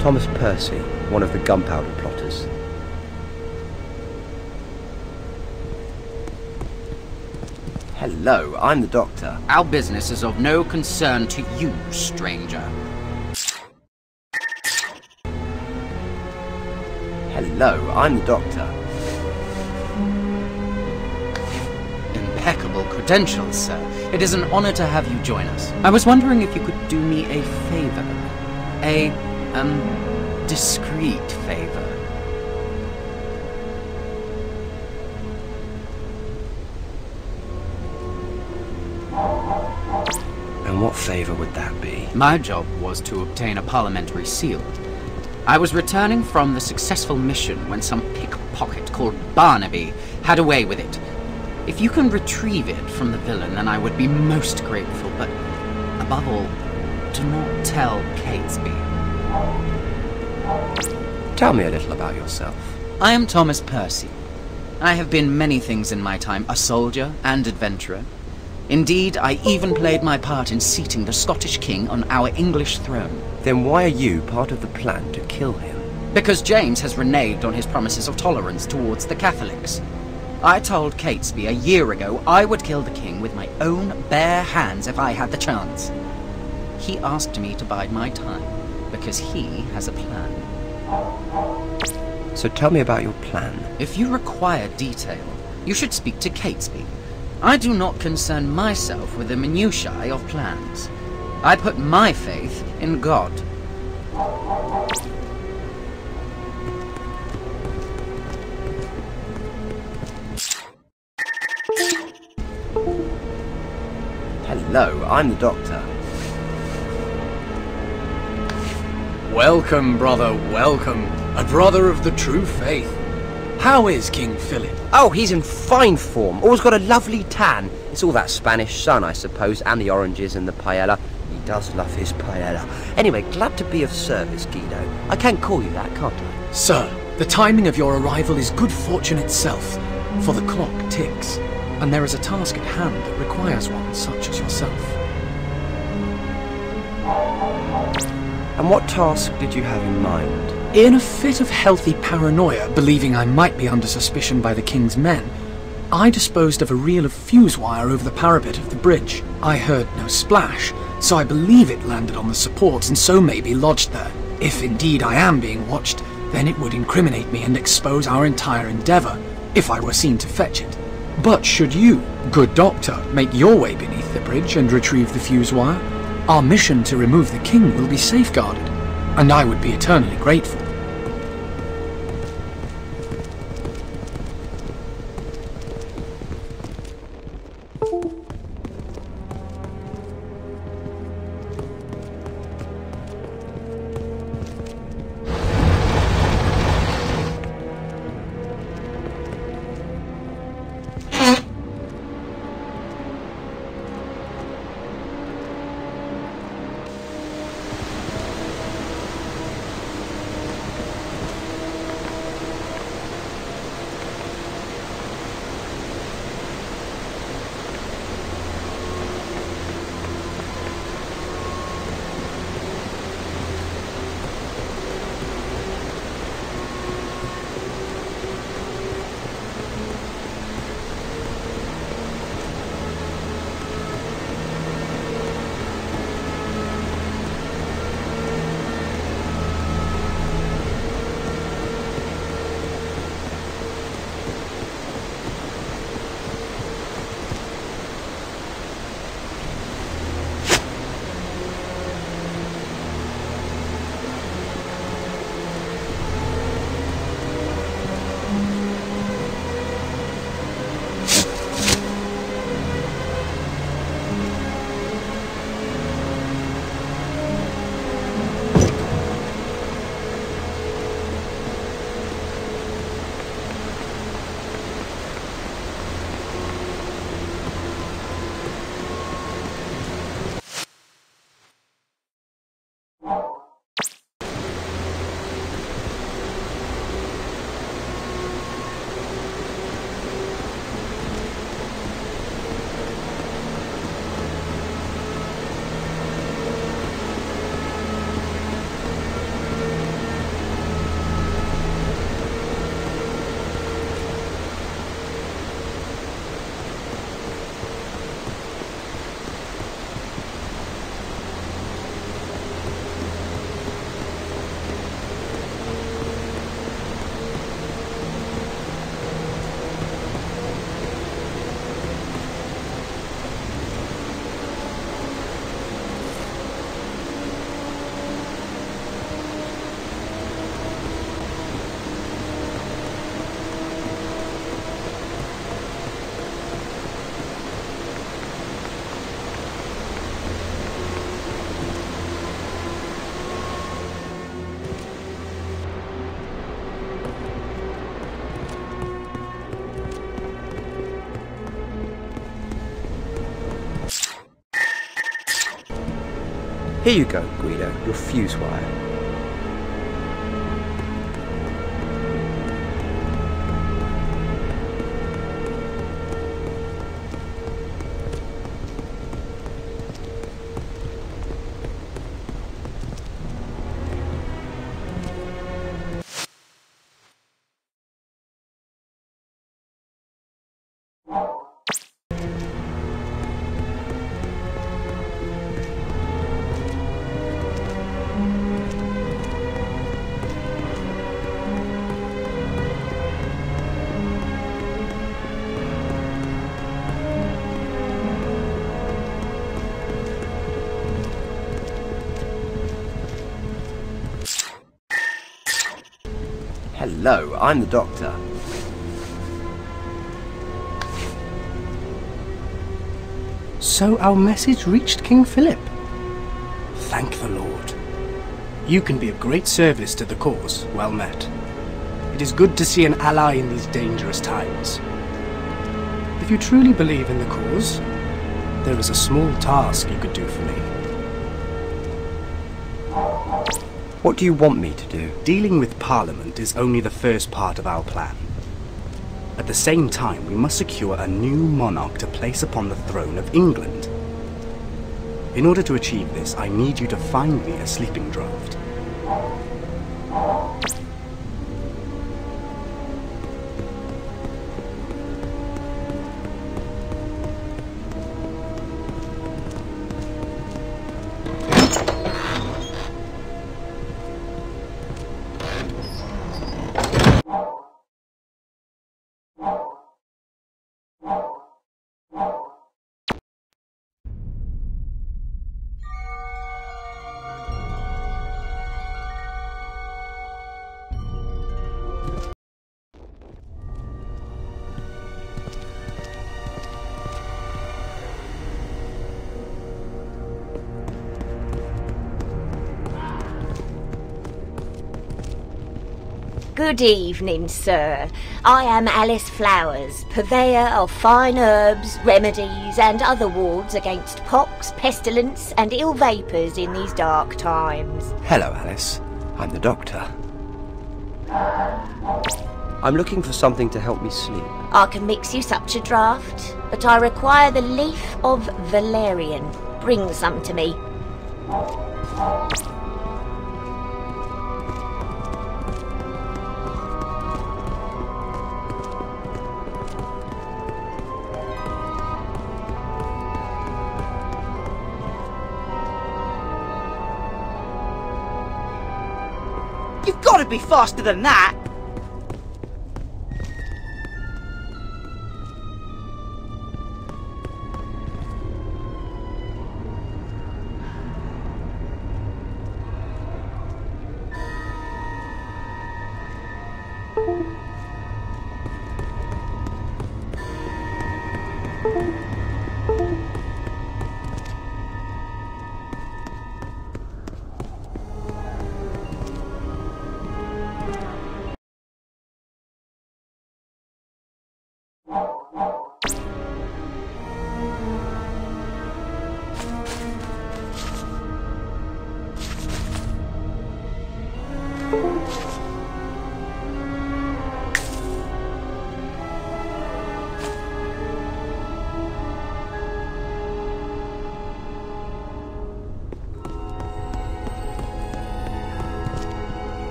Thomas Percy, one of the Gunpowder plotters. Hello, I'm the Doctor. Our business is of no concern to you, stranger. Hello, I'm the Doctor. Impeccable credentials, sir. It is an honor to have you join us. I was wondering if you could do me a favor. A, discreet favor. And what favor would that be? My job was to obtain a parliamentary seal. I was returning from the successful mission when some pickpocket called Barnaby had a way with it. If you can retrieve it from the villain, then I would be most grateful, but above all, do not tell Catesby. Tell me a little about yourself. I am Thomas Percy. I have been many things in my time, a soldier and adventurer. Indeed, I even played my part in seating the Scottish king on our English throne. Then why are you part of the plan to kill him? Because James has reneged on his promises of tolerance towards the Catholics. I told Catesby a year ago I would kill the king with my own bare hands if I had the chance. He asked me to bide my time, because he has a plan. So tell me about your plan. If you require detail, you should speak to Catesby. I do not concern myself with the minutiae of plans. I put my faith in God. Hello, I'm the Doctor. Welcome, brother, welcome. A brother of the true faith. How is King Philip? Oh, he's in fine form. Always got a lovely tan. It's all that Spanish sun, I suppose, and the oranges and the paella. He does love his paella. Anyway, glad to be of service, Guido. I can call you that, can't I? Sir, the timing of your arrival is good fortune itself, for the clock ticks, and there is a task at hand that requires one such as yourself. And what task did you have in mind? In a fit of healthy paranoia, believing I might be under suspicion by the king's men, I disposed of a reel of fuse wire over the parapet of the bridge. I heard no splash, so I believe it landed on the supports and so may be lodged there. If indeed I am being watched, then it would incriminate me and expose our entire endeavour, if I were seen to fetch it. But should you, good doctor, make your way beneath the bridge and retrieve the fuse wire, our mission to remove the king will be safeguarded, and I would be eternally grateful. Here you go, Guido, your fuse wire. Hello, I'm the Doctor. So our message reached King Philip. Thank the Lord. You can be of great service to the cause. Well met. It is good to see an ally in these dangerous times. If you truly believe in the cause, there is a small task you could do for me. What do you want me to do? Dealing with Parliament is only the first part of our plan. At the same time, we must secure a new monarch to place upon the throne of England. In order to achieve this, I need you to find me a sleeping draught. Good evening, sir. I am Alice Flowers, purveyor of fine herbs, remedies, and other wards against pox, pestilence, and ill vapours in these dark times. Hello, Alice. I'm the Doctor. I'm looking for something to help me sleep. I can mix you such a draught, but I require the leaf of valerian. Bring some to me. You've got to be faster than that!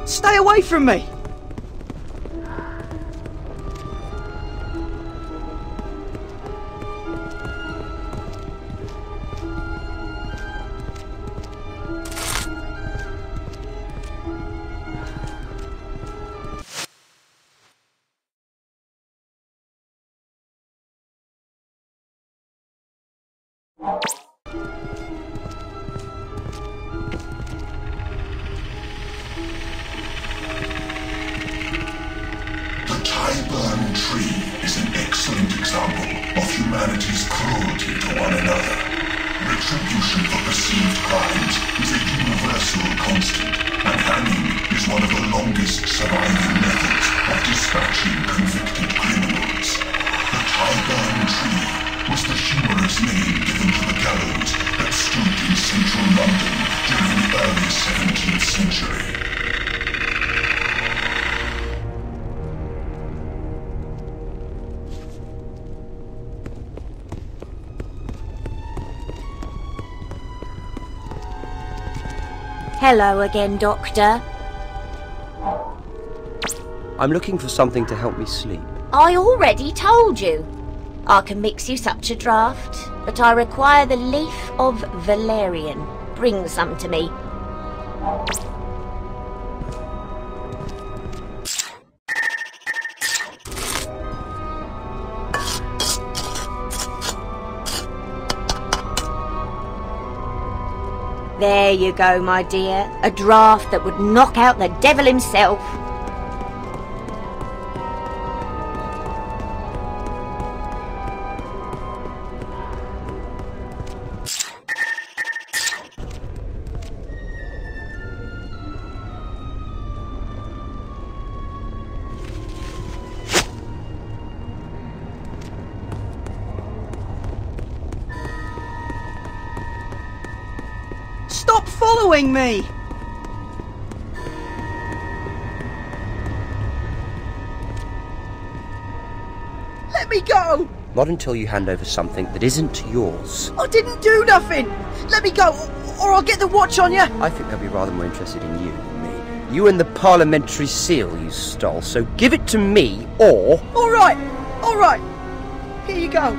Stay away from me! Humanity's cruelty to one another. Retribution for perceived crimes is a universal constant, and hanging is one of the longest surviving methods of dispatching convicted criminals. The Tyburn Tree was the humorous name given to the gallows that stood in central London during the early 17th century. Hello again, Doctor. I'm looking for something to help me sleep. I already told you. I can mix you such a draught, but I require the leaf of valerian. Bring some to me. There you go, my dear. A draught that would knock out the devil himself. Stop following me! Let me go! Not until you hand over something that isn't yours. I didn't do nothing! Let me go, or I'll get the watch on you! I think they'll be rather more interested in you than me. You and the parliamentary seal you stole, so give it to me, or... Alright! Here you go.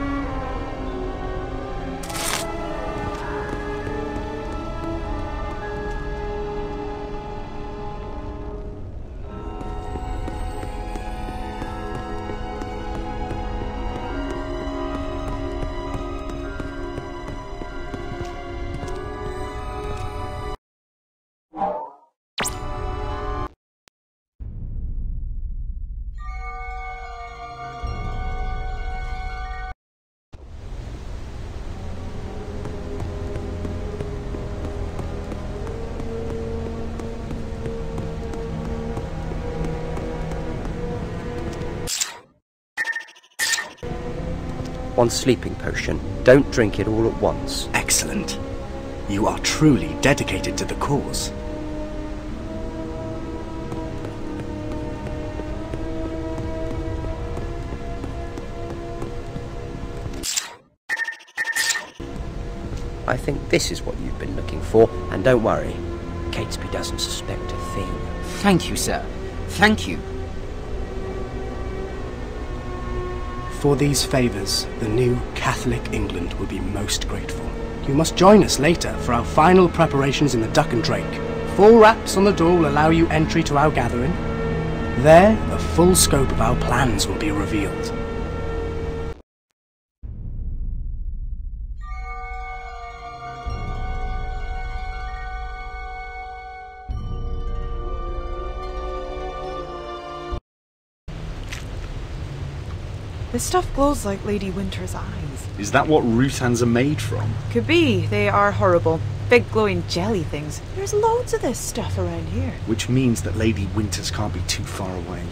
One sleeping potion. Don't drink it all at once. Excellent. You are truly dedicated to the cause. I think this is what you've been looking for, and don't worry, Catesby doesn't suspect a thing. Thank you, sir. Thank you. For these favours, the new Catholic England will be most grateful. You must join us later for our final preparations in the Duck and Drake. 4 raps on the door will allow you entry to our gathering. There, the full scope of our plans will be revealed. This stuff glows like Lady Winter's eyes. Is that what Rutans are made from? Could be. They are horrible. Big glowing jelly things. There's loads of this stuff around here. Which means that Lady Winters can't be too far away.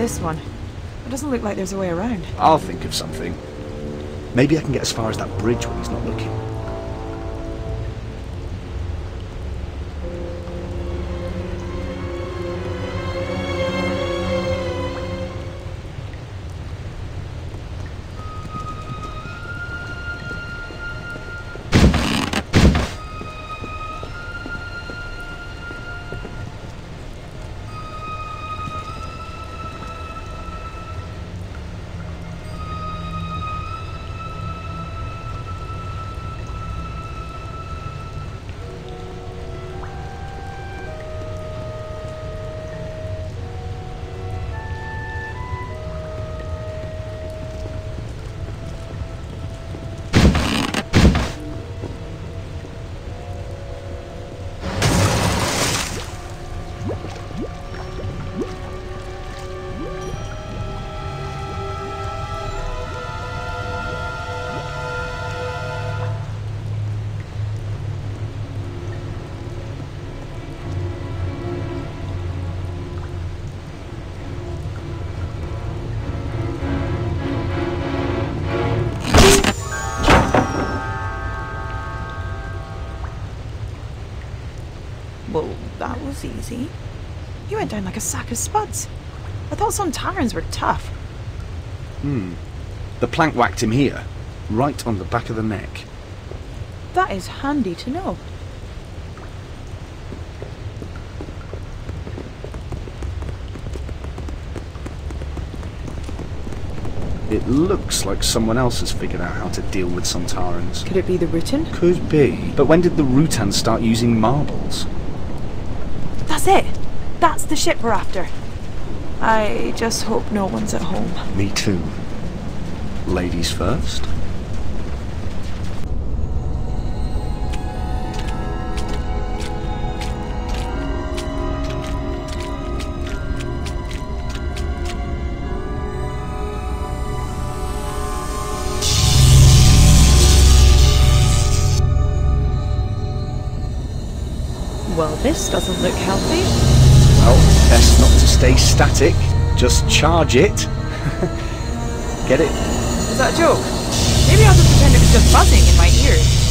this one. It doesn't look like there's a way around. I'll think of something. Maybe I can get as far as that bridge when he's not looking. Well, that was easy. You went down like a sack of spuds. I thought Sontarans were tough. The plank whacked him here, right on the back of the neck. That is handy to know. It looks like someone else has figured out how to deal with Sontarans. Could it be the Rutan? Could be. But when did the Rutans start using marbles? That's it! That's the ship we're after. I just hope no one's at home. Me too. Ladies first. Well, this doesn't look healthy. Well, best not to stay static. Just charge it. Get it? Is that a joke? Maybe I'll just pretend it was just buzzing in my ears.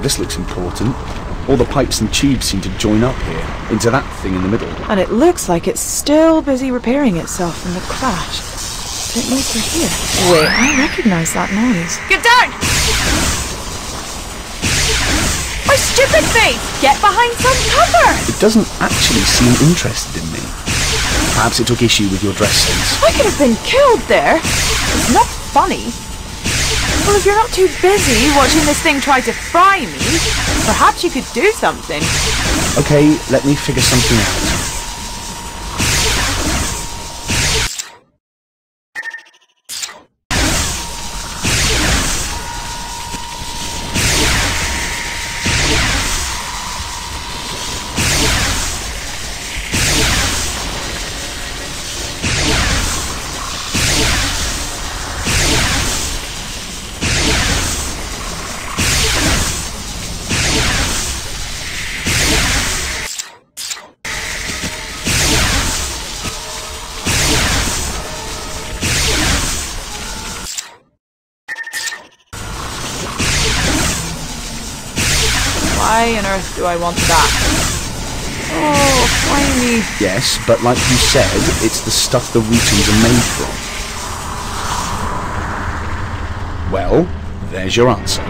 this looks important. All the pipes and tubes seem to join up here, into that thing in the middle. And it looks like it's still busy repairing itself from the crash. But it knows we're here. Wait, I recognise that noise. Get down! My stupid face! Get behind some cover! It doesn't actually seem interested in me. Perhaps it took issue with your dress sense. I could have been killed there. It's not funny. Well, if you're not too busy watching this thing try to fry me, perhaps you could do something. Okay, let me figure something out. Why on earth do I want that? Oh, slimy. Yes, but like you said, it's the stuff the Rutans are made from. Well, there's your answer.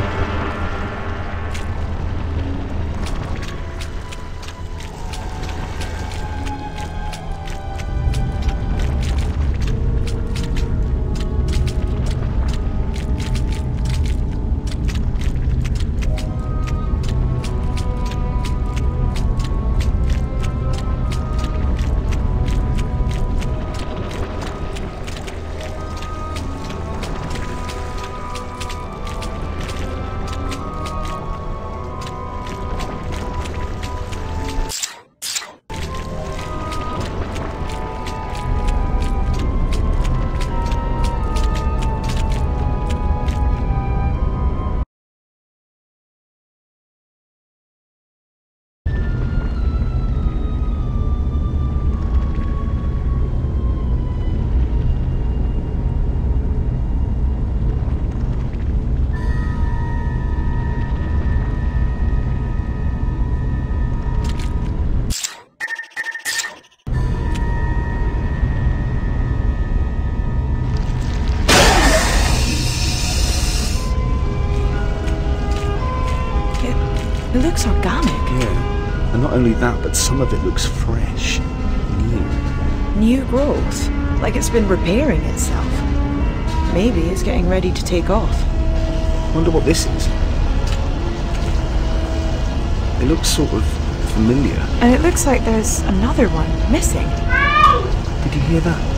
It looks organic. Yeah, and not only that, but some of it looks fresh, new. New growth, like it's been repairing itself. Maybe it's getting ready to take off. Wonder what this is. It looks sort of familiar. And it looks like there's another one missing. Did you hear that?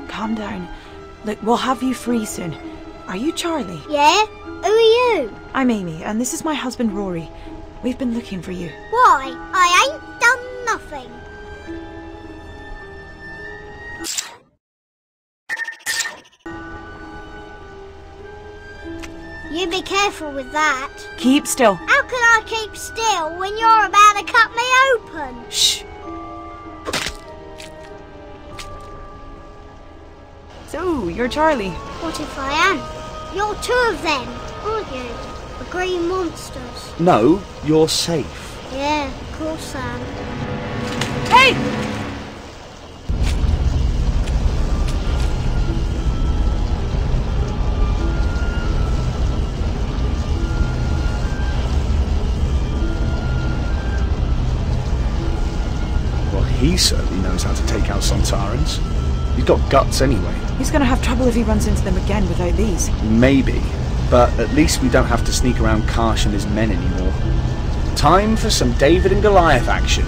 Calm down. Look, we'll have you free soon. Are you Charlie? Yeah? Who are you? I'm Amy, and this is my husband Rory. We've been looking for you. Why? I ain't done nothing. You be careful with that. Keep still. How can I keep still when you're about to cut me open? Shh. So, you're Charlie. What if I am? You're two of them, aren't you? The green monsters. No, you're safe. Yeah, of course I am. Hey! Well, he certainly knows how to take out Sontarans. He's got guts anyway. He's gonna have trouble if he runs into them again without these. Maybe, but at least we don't have to sneak around Karsh and his men anymore. Time for some David and Goliath action.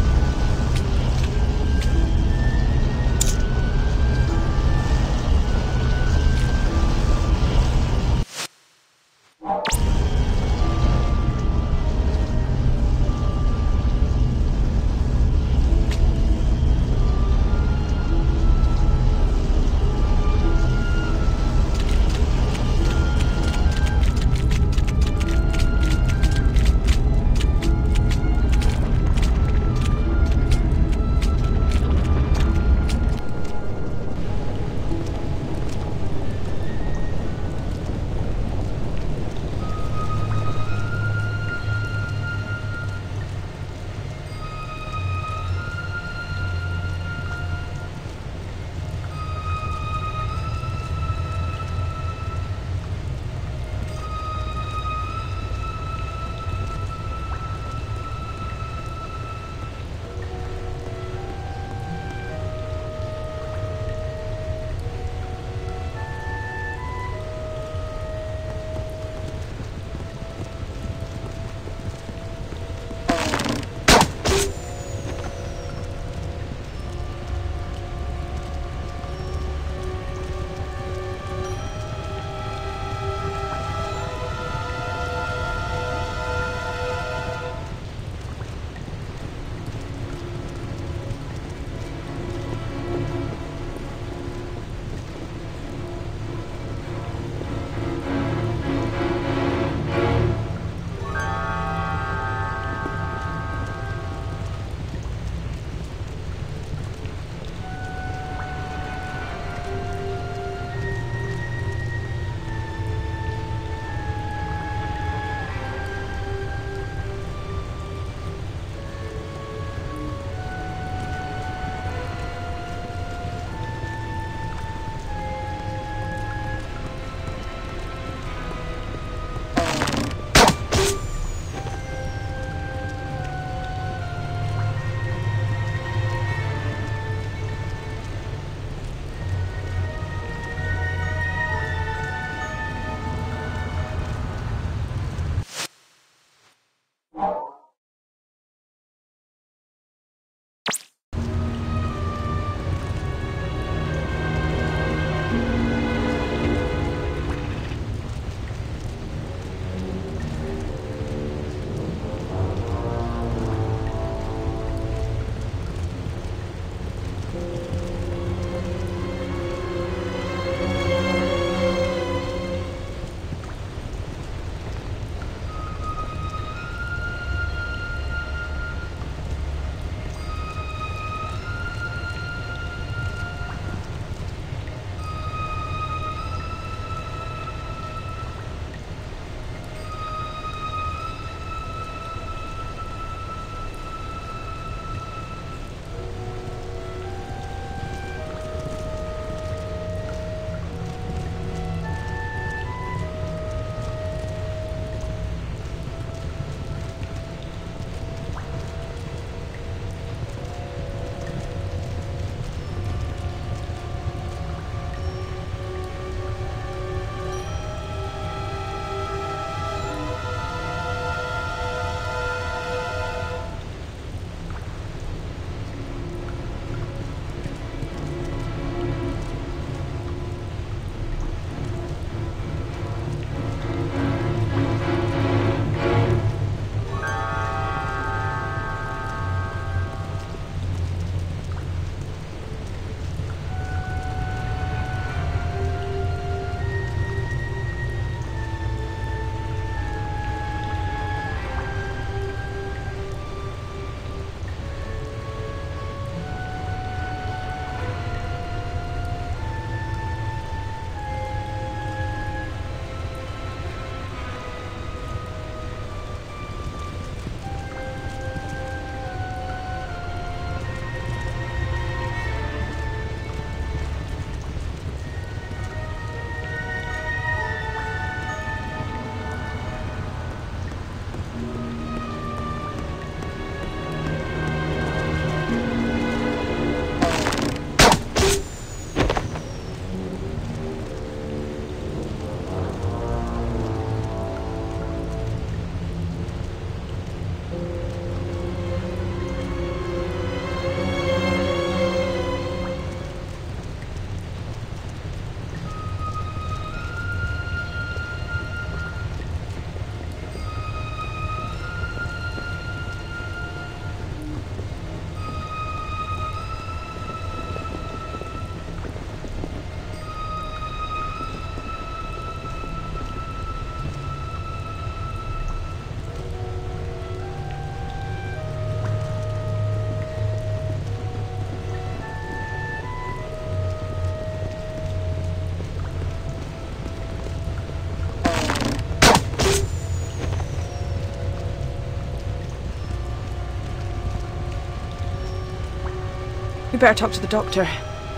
We better talk to the doctor.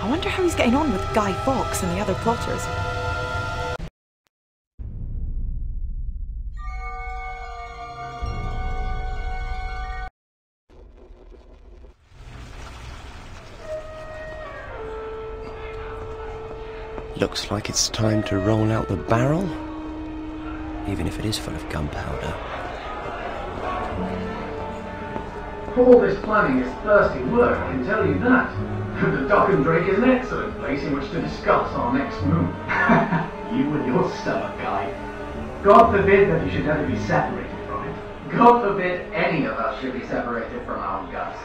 I wonder how he's getting on with Guy Fawkes and the other plotters. Looks like it's time to roll out the barrel, even if it is full of gunpowder. All this planning is thirsty work, I can tell you that. The Dock and Drake is an excellent place in which to discuss our next move. You and your stomach, Guy. God forbid that you should ever be separated from it. God forbid any of us should be separated from our guts.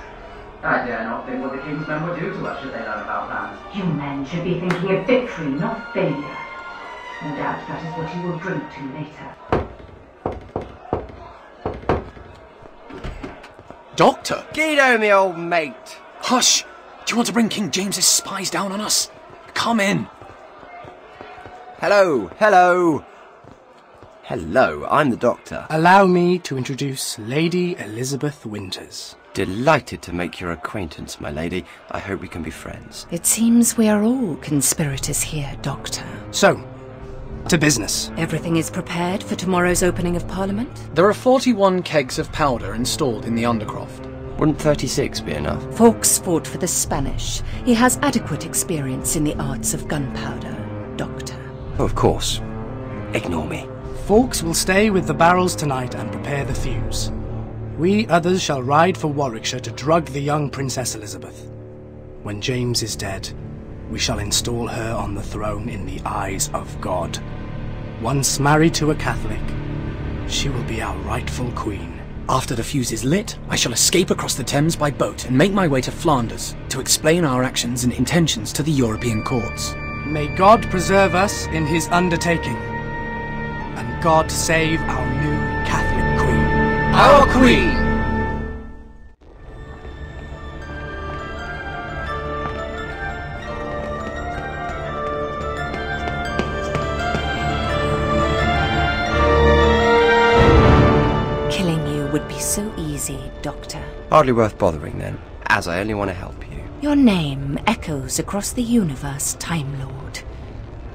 I dare not think what the King's men would do to us should they learn of our plans. You men should be thinking of victory, not failure. No doubt that is what you will drink to later. Doctor! Guido, me old mate! Hush! Do you want to bring King James's spies down on us? Come in! Hello, hello! Hello, I'm the Doctor. Allow me to introduce Lady Elizabeth Winters. Delighted to make your acquaintance, my lady. I hope we can be friends. It seems we are all conspirators here, Doctor. So, to business. Everything is prepared for tomorrow's opening of Parliament? There are 41 kegs of powder installed in the Undercroft. Wouldn't 36 be enough? Fawkes fought for the Spanish. He has adequate experience in the arts of gunpowder, Doctor. Oh, of course. Ignore me. Fawkes will stay with the barrels tonight and prepare the fuse. We others shall ride for Warwickshire to drug the young Princess Elizabeth. When James is dead, we shall install her on the throne in the eyes of God. Once married to a Catholic, she will be our rightful queen. After the fuse is lit, I shall escape across the Thames by boat and make my way to Flanders to explain our actions and intentions to the European courts. May God preserve us in his undertaking, and God save our new Catholic queen. Our queen! Would be so easy, Doctor. Hardly worth bothering then, as I only want to help you. Your name echoes across the universe, Time Lord.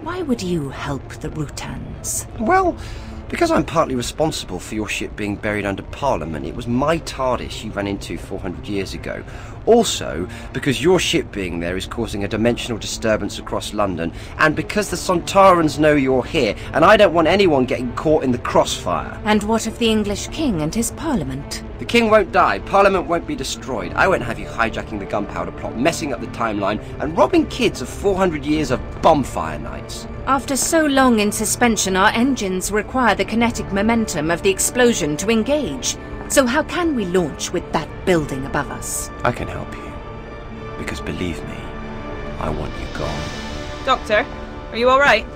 Why would you help the Rutans? Well, because I'm partly responsible for your ship being buried under Parliament. It was my TARDIS you ran into 400 years ago. Also, because your ship being there is causing a dimensional disturbance across London, and because the Sontarans know you're here, and I don't want anyone getting caught in the crossfire. And what of the English king and his Parliament? The king won't die, Parliament won't be destroyed. I won't have you hijacking the gunpowder plot, messing up the timeline, and robbing kids of 400 years of bonfire nights. After so long in suspension, our engines require the kinetic momentum of the explosion to engage. So how can we launch with that building above us? I can help you. Because believe me, I want you gone. Doctor, are you alright?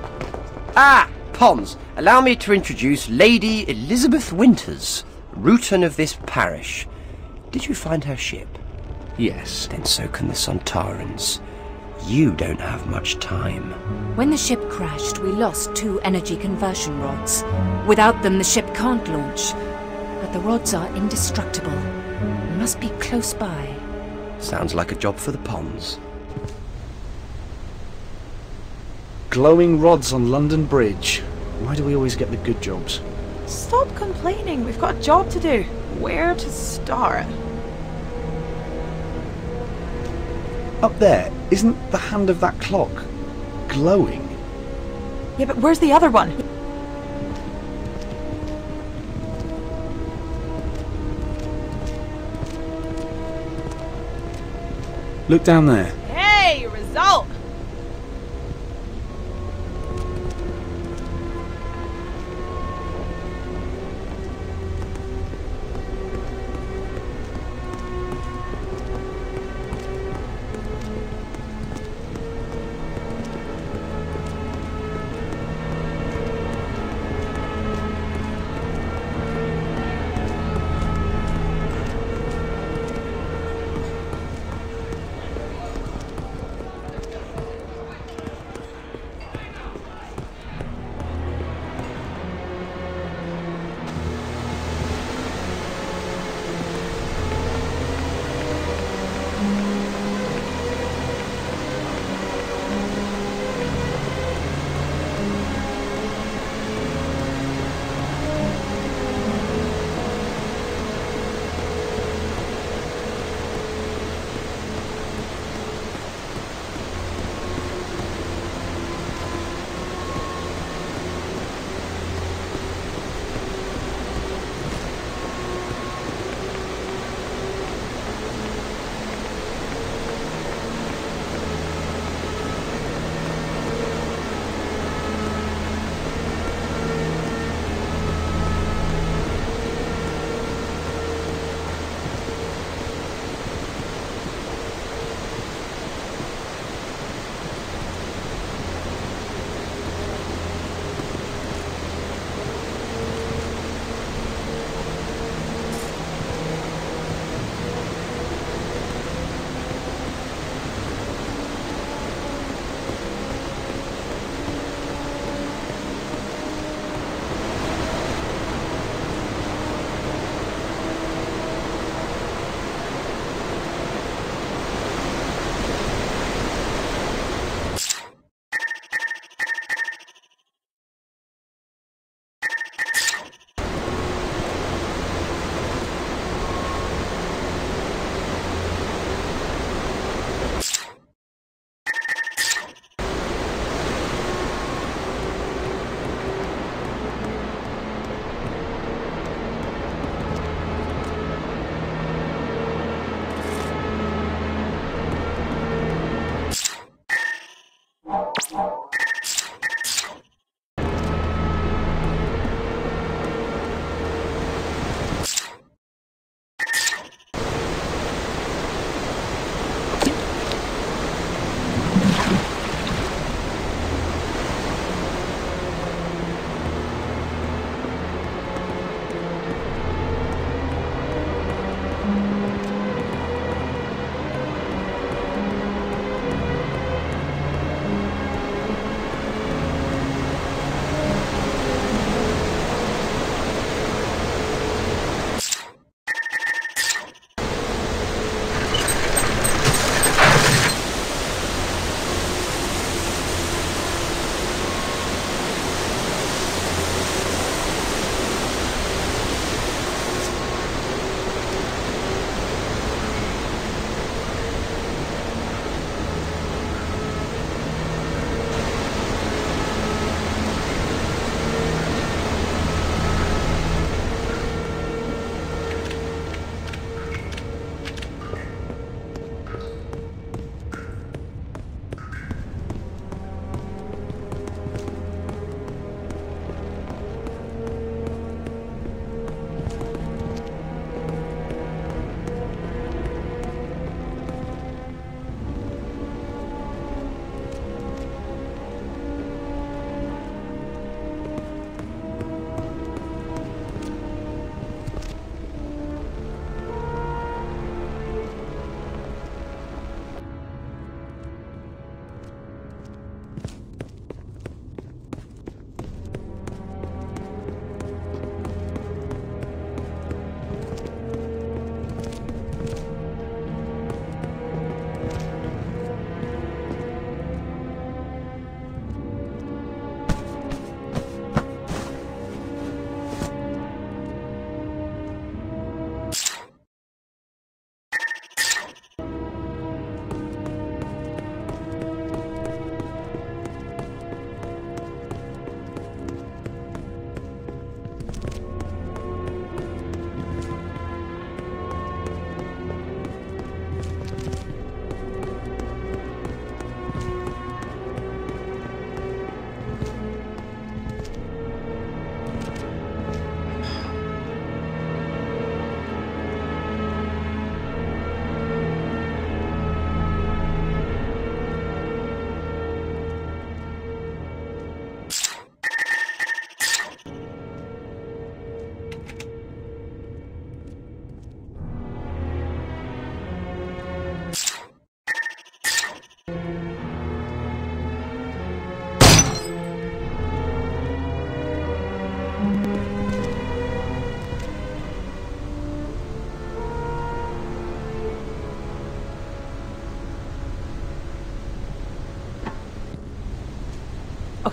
Ah! Pons, allow me to introduce Lady Elizabeth Winters, Rutan of this parish. Did you find her ship? Yes. Then so can the Sontarans. You don't have much time. When the ship crashed, we lost 2 energy conversion rods. Without them, the ship can't launch. But the rods are indestructible. We must be close by. Sounds like a job for the Pons. Glowing rods on London Bridge. Why do we always get the good jobs? Stop complaining. We've got a job to do. Where to start? Up there, isn't the hand of that clock glowing? Yeah, but where's the other one? Look down there. Hey, result!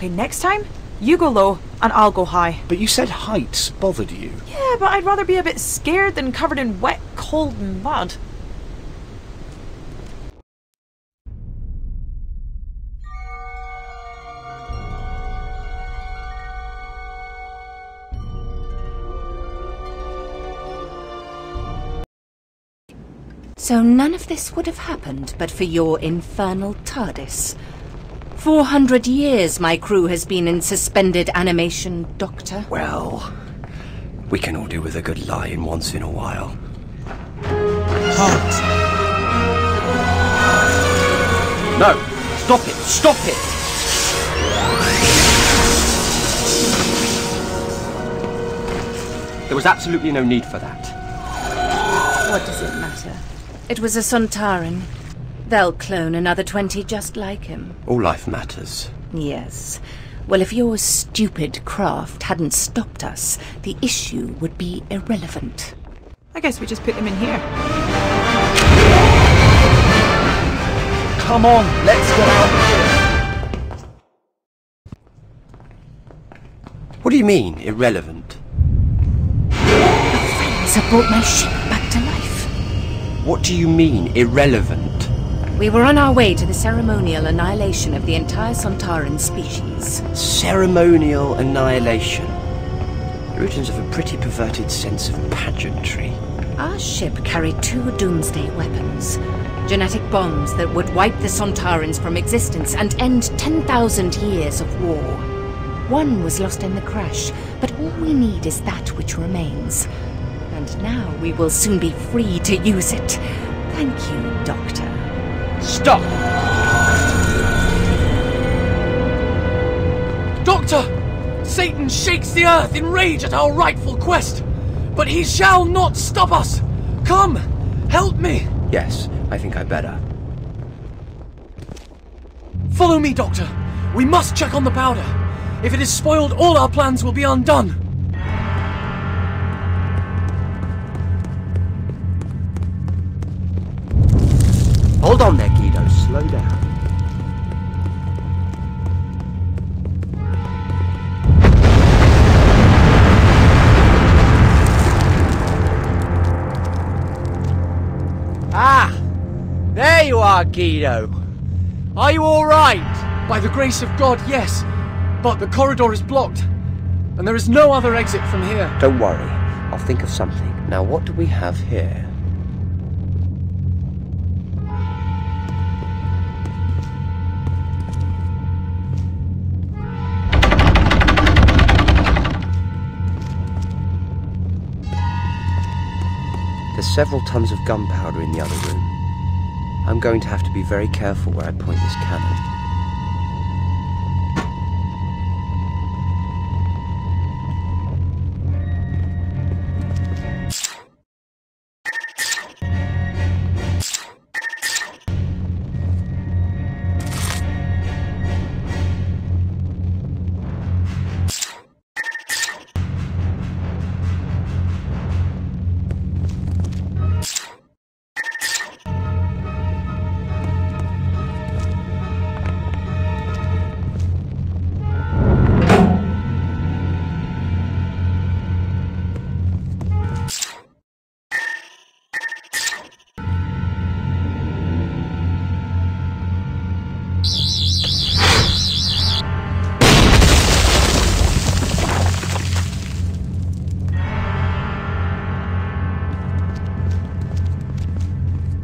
Okay, next time, you go low and I'll go high. But you said heights bothered you. Yeah, but I'd rather be a bit scared than covered in wet, cold mud. So none of this would have happened but for your infernal TARDIS. 400 years my crew has been in suspended animation, Doctor. Well, we can all do with a good lie-in once in a while. Halt! No! Stop it! Stop it! There was absolutely no need for that. What does it matter? It was a Sontaran. They'll clone another 20 just like him. All life matters. Yes. Well, if your stupid craft hadn't stopped us, the issue would be irrelevant. I guess we just put them in here. Come on, let's get out of here. What do you mean, irrelevant? Friends have brought my ship back to life. What do you mean, irrelevant? We were on our way to the ceremonial annihilation of the entire Sontaran species. Ceremonial annihilation. The origins of a pretty perverted sense of pageantry. Our ship carried 2 doomsday weapons. Genetic bombs that would wipe the Sontarans from existence and end 10,000 years of war. One was lost in the crash, but all we need is that which remains. And now we will soon be free to use it. Thank you, Doctor. Stop! Doctor! Satan shakes the earth in rage at our rightful quest, but he shall not stop us! Come! Help me! Yes, I think I better. Follow me, Doctor! We must check on the powder! If it is spoiled, all our plans will be undone! Hold on there, Guido. Slow down. Ah! There you are, Guido. Are you all right? By the grace of God, yes. But the corridor is blocked, and there is no other exit from here. Don't worry. I'll think of something. Now, what do we have here? There's several tons of gunpowder in the other room. I'm going to have to be very careful where I point this cannon.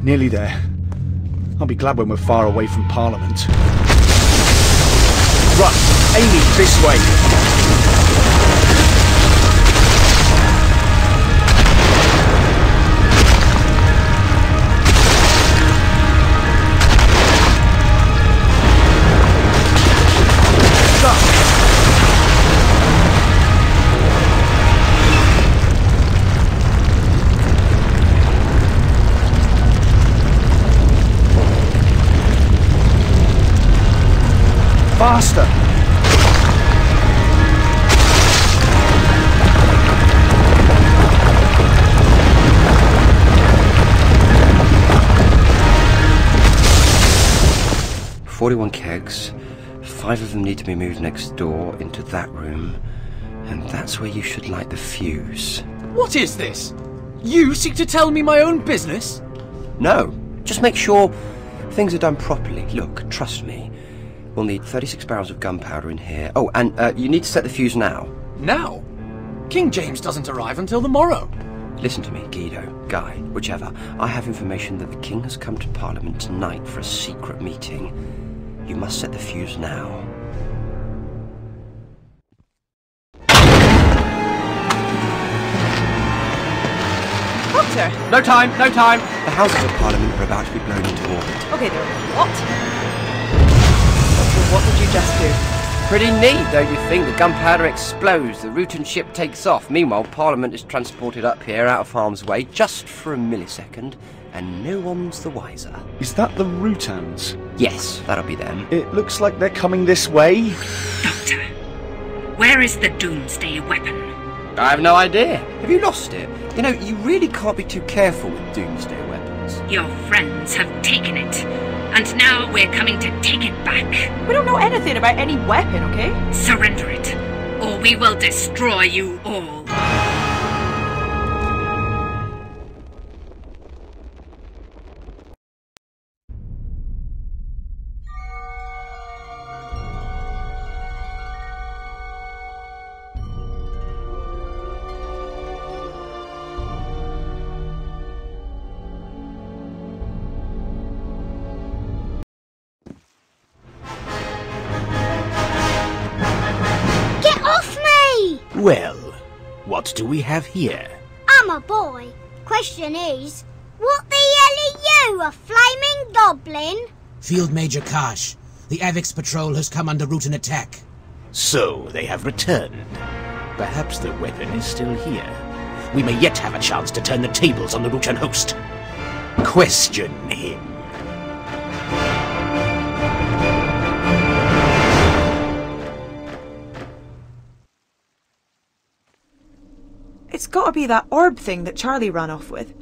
Nearly there. I'll be glad when we're far away from Parliament. Right, Amy, this way. Faster! "41 kegs, 5 5 of them need to be moved next door into that room, and that's where you should light the fuse. What is this? You seek to tell me my own business? No, just make sure things are done properly. Look, trust me. We'll need 36 barrels of gunpowder in here. Oh, and you need to set the fuse now. Now? King James doesn't arrive until the morrow. Listen to me, Guido, Guy, whichever. I have information that the King has come to Parliament tonight for a secret meeting. You must set the fuse now. Doctor! No time, no time! The Houses of Parliament are about to be blown into orbit. Okay, they're what? Doctor, what did you just do? Pretty neat, don't you think? The gunpowder explodes, the Rutan ship takes off. Meanwhile, Parliament is transported up here out of harm's way just for a millisecond, and no one's the wiser. Is that the Rutans? Yes, that'll be them. It looks like they're coming this way. Doctor, where is the Doomsday weapon? I have no idea. Have you lost it? You know, you really can't be too careful with Doomsday weapons. Your friends have taken it, and now we're coming to take it back. We don't know anything about any weapon, okay? Surrender it, or we will destroy you all. Well, what do we have here? I'm a boy. Question is, what the hell are you, a flaming goblin? Field Major Karsh, the Avix patrol has come under Rutan attack. So, they have returned. Perhaps the weapon is still here. We may yet have a chance to turn the tables on the Rutan host. Question him. It's gotta be that orb thing that Charlie ran off with.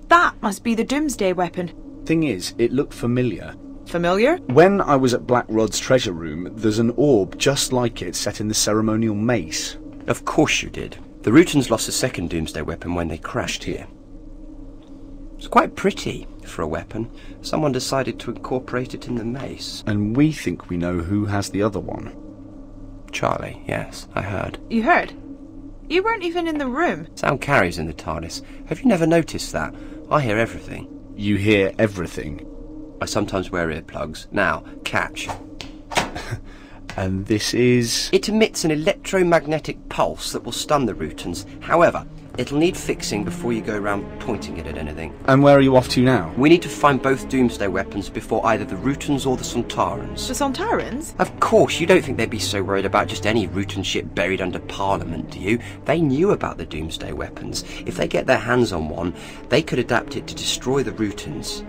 That must be the Doomsday weapon. Thing is, it looked familiar. Familiar? When I was at Black Rod's treasure room, there's an orb just like it set in the ceremonial mace. Of course you did. The Rutans lost a second Doomsday weapon when they crashed here. It's quite pretty for a weapon. Someone decided to incorporate it in the mace. And we think we know who has the other one. Charlie, yes, I heard. You heard? You weren't even in the room. Sound carries in the TARDIS. Have you never noticed that? I hear everything. You hear everything? I sometimes wear earplugs. Now, catch. And this is... It emits an electromagnetic pulse that will stun the Rutans. However, it'll need fixing before you go around pointing it at anything. And where are you off to now? We need to find both Doomsday weapons before either the Rutans or the Sontarans. The Sontarans? Of course, you don't think they'd be so worried about just any Rutan ship buried under Parliament, do you? They knew about the Doomsday weapons. If they get their hands on one, they could adapt it to destroy the Rutans.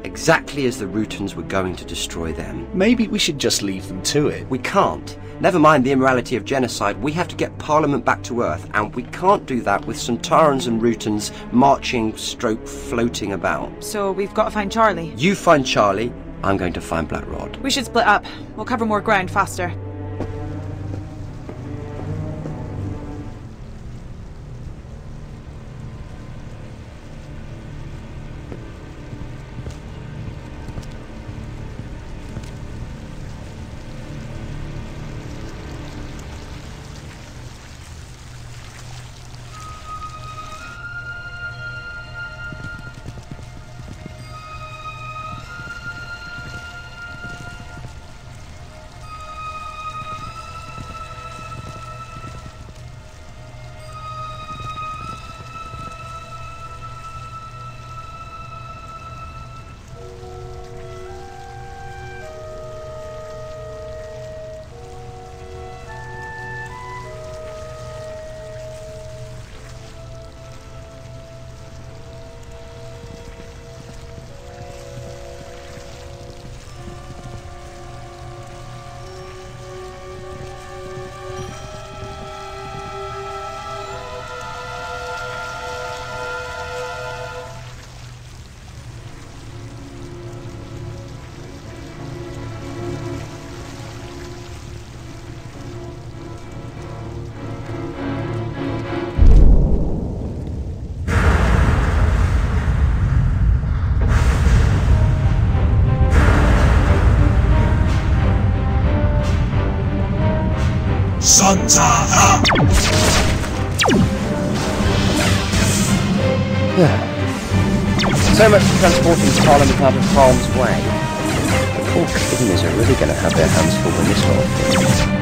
Exactly as the Rutans were going to destroy them. Maybe we should just leave them to it. We can't. Never mind the immorality of genocide, we have to get Parliament back to Earth, and we can't do that with Sontarans and Rutans marching / floating about. So we've got to find Charlie. You find Charlie, I'm going to find Black Rod. We should split up. We'll cover more ground faster. Sontara! So much for transporting Parliament out of harm's way. The poor kidneys are really going to have their hands full with this whole thing.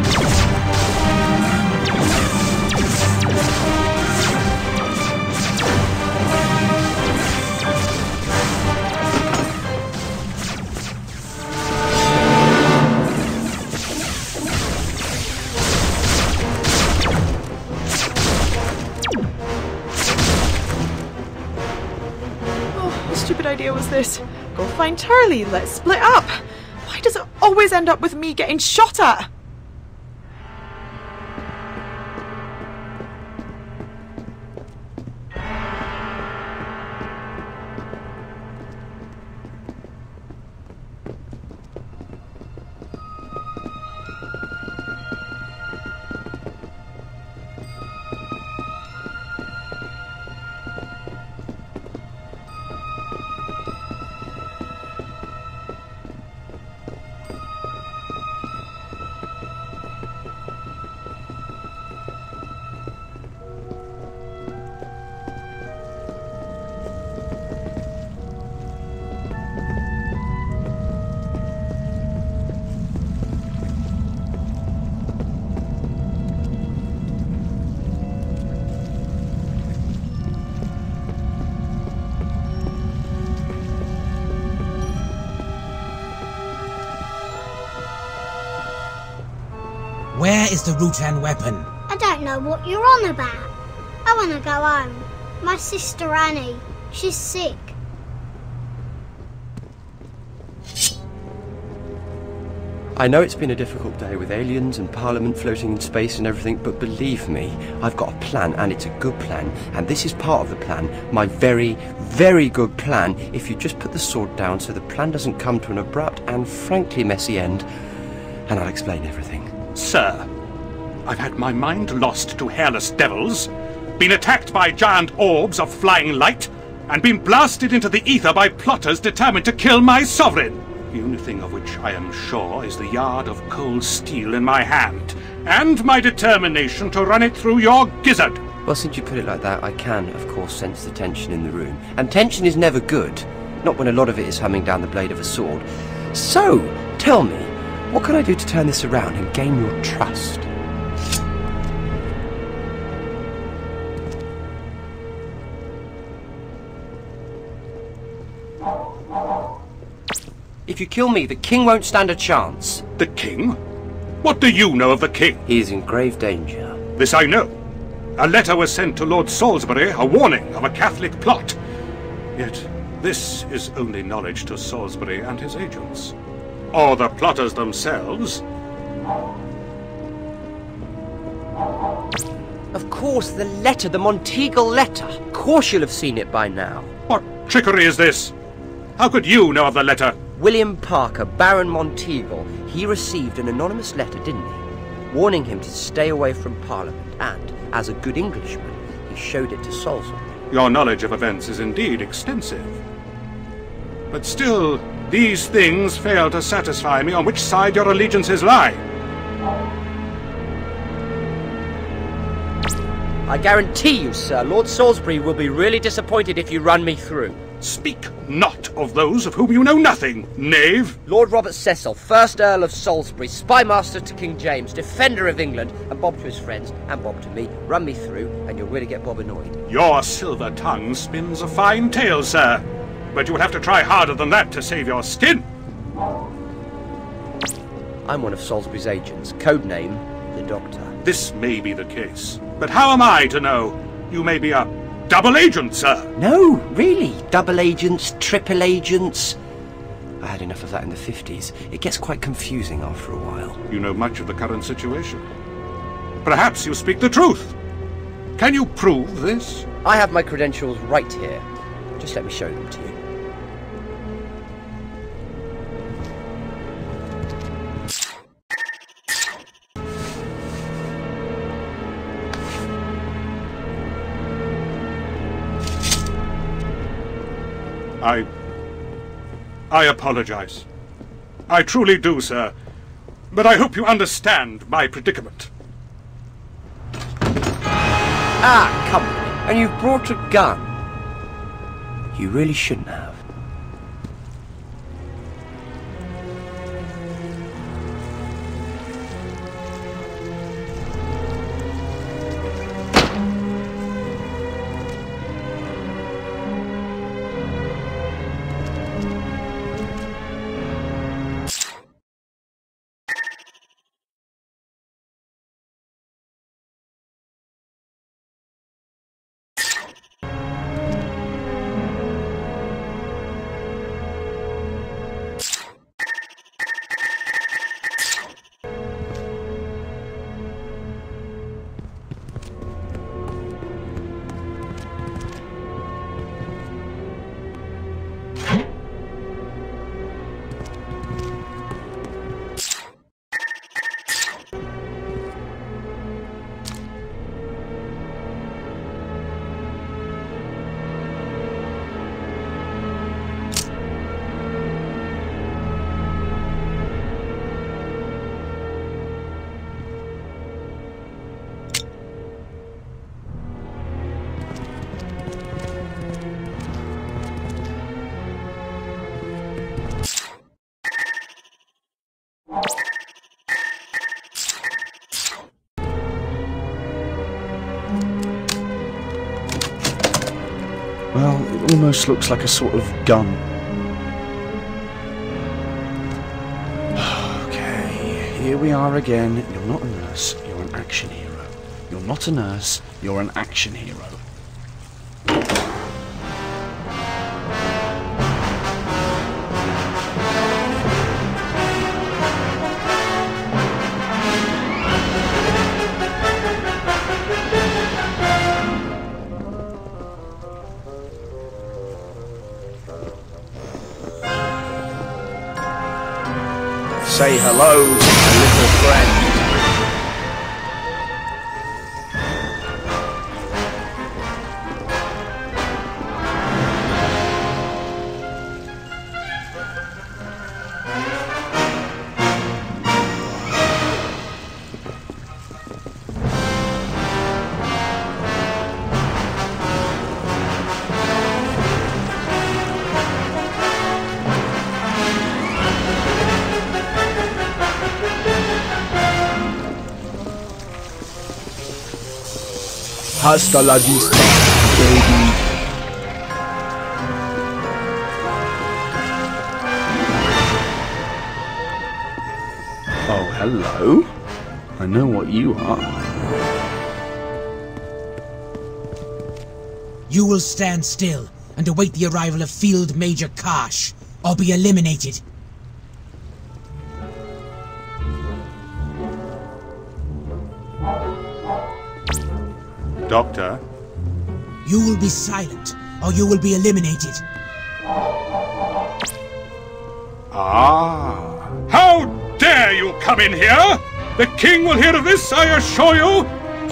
Idea was this? Go find Turley, let's split up. Why does it always end up with me getting shot at? Where is the Rutan weapon? I don't know what you're on about. I want to go home. My sister Annie, she's sick. I know it's been a difficult day with aliens and Parliament floating in space and everything, but believe me, I've got a plan, and it's a good plan, and this is part of the plan, my very, very good plan, if you just put the sword down so the plan doesn't come to an abrupt and frankly messy end, and I'll explain everything. Sir, I've had my mind lost to hairless devils, been attacked by giant orbs of flying light, and been blasted into the ether by plotters determined to kill my sovereign. The only thing of which I am sure is the yard of cold steel in my hand, and my determination to run it through your gizzard. Well, since you put it like that, I can, of course, sense the tension in the room. And tension is never good, not when a lot of it is humming down the blade of a sword. So, tell me, what can I do to turn this around and gain your trust? If you kill me, the king won't stand a chance. The king? What do you know of the king? He is in grave danger. This I know. A letter was sent to Lord Salisbury, a warning of a Catholic plot. Yet this is only knowledge to Salisbury and his agents. Or the plotters themselves. Of course, the letter, the Monteagle letter. Of course you'll have seen it by now. What trickery is this? How could you know of the letter? William Parker, Baron Monteagle, he received an anonymous letter, didn't he? Warning him to stay away from Parliament, and, as a good Englishman, he showed it to Salisbury. Your knowledge of events is indeed extensive. But still, these things fail to satisfy me on which side your allegiances lie. I guarantee you, sir, Lord Salisbury will be really disappointed if you run me through. Speak not of those of whom you know nothing, knave! Lord Robert Cecil, 1st Earl of Salisbury, spymaster to King James, defender of England, and Bob to his friends, and Bob to me. Run me through, and you'll really get Bob annoyed. Your silver tongue spins a fine tale, sir. But you will have to try harder than that to save your skin. I'm one of Salisbury's agents, codename the Doctor. This may be the case, but how am I to know? You may be a double agent, sir. No, really. Double agents, triple agents. I had enough of that in the 50s. It gets quite confusing after a while. You know much of the current situation. Perhaps you speak the truth. Can you prove this? I have my credentials right here. Just let me show them to you. I apologize. I truly do, sir. But I hope you understand my predicament. Ah, come on. And you've brought a gun. You really shouldn't have. Well, it almost looks like a sort of gun. Okay, here we are again. You're not a nurse, you're an action hero. You're not a nurse, you're an action hero. Say hello to my little friend. Hasta la vista, baby. Oh, hello. I know what you are. You will stand still and await the arrival of Field Major Karsh, or be eliminated. Doctor? You will be silent, or you will be eliminated. Ah! How dare you come in here? The king will hear of this, I assure you!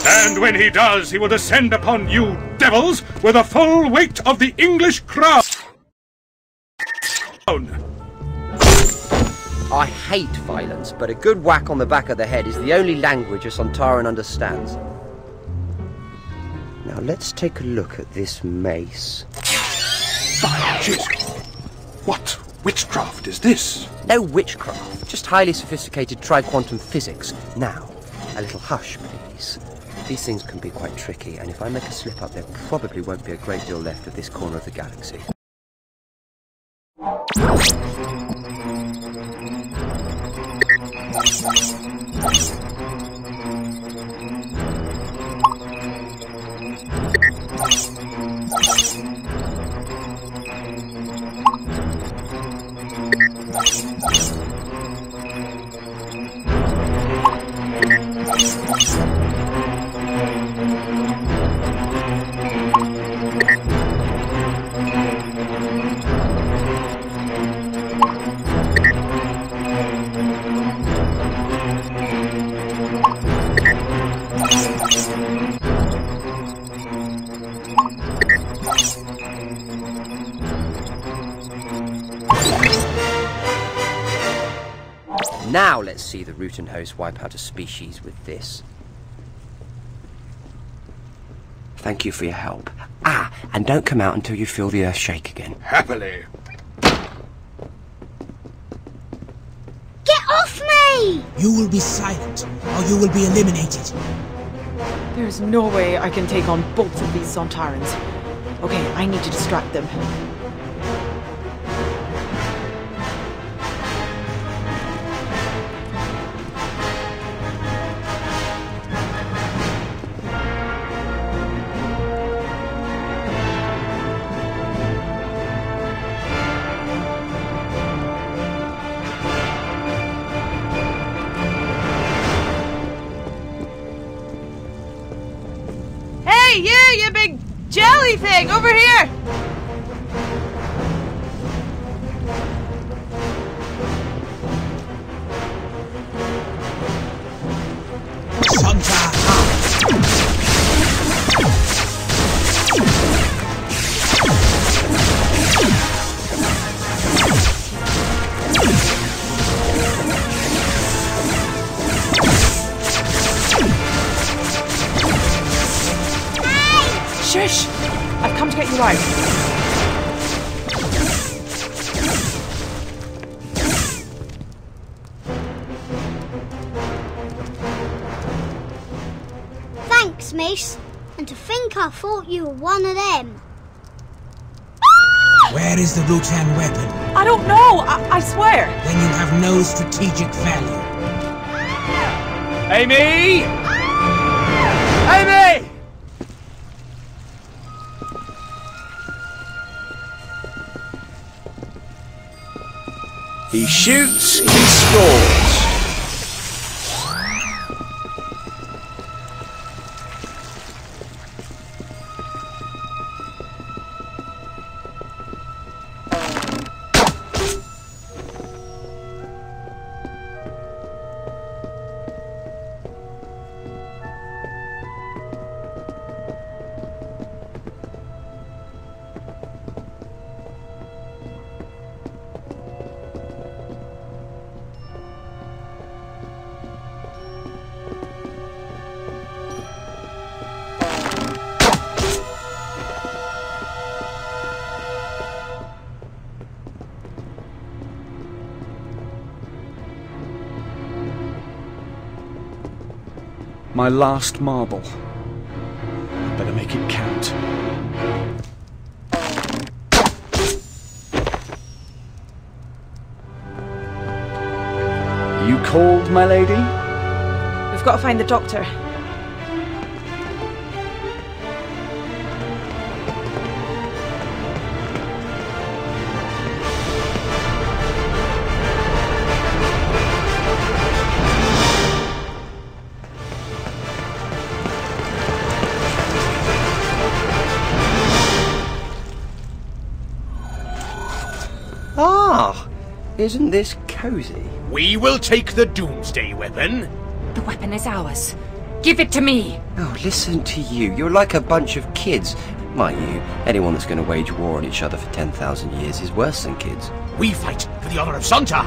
And when he does, he will descend upon you devils with the full weight of the English crown! I hate violence, but a good whack on the back of the head is the only language a Sontaran understands. Now let's take a look at this mace. What witchcraft is this? No witchcraft, just highly sophisticated tri-quantum physics. Now, a little hush, please. These things can be quite tricky, and if I make a slip up, there probably won't be a great deal left of this corner of the galaxy. Now let's see the root and host wipe out a species with this. Thank you for your help. Ah, and don't come out until you feel the earth shake again. Happily. Get off me! You will be silent, or you will be eliminated. There's no way I can take on both of these Sontarans. Okay, I need to distract them. Hey, you big jelly thing, over here! Shush! I've come to get you out. Thanks, miss. And to think I thought you were one of them. Where is the Rutan weapon? I don't know, I swear. Then you have no strategic value. Amy! Amy! He shoots, he scores. My last marble. Better make it count. You called, my lady? We've got to find the doctor. Ah, isn't this cozy? We will take the Doomsday weapon. The weapon is ours. Give it to me! Oh, listen to you. You're like a bunch of kids. Mind you, anyone that's going to wage war on each other for 10,000 years is worse than kids. We fight for the honor of Sontar.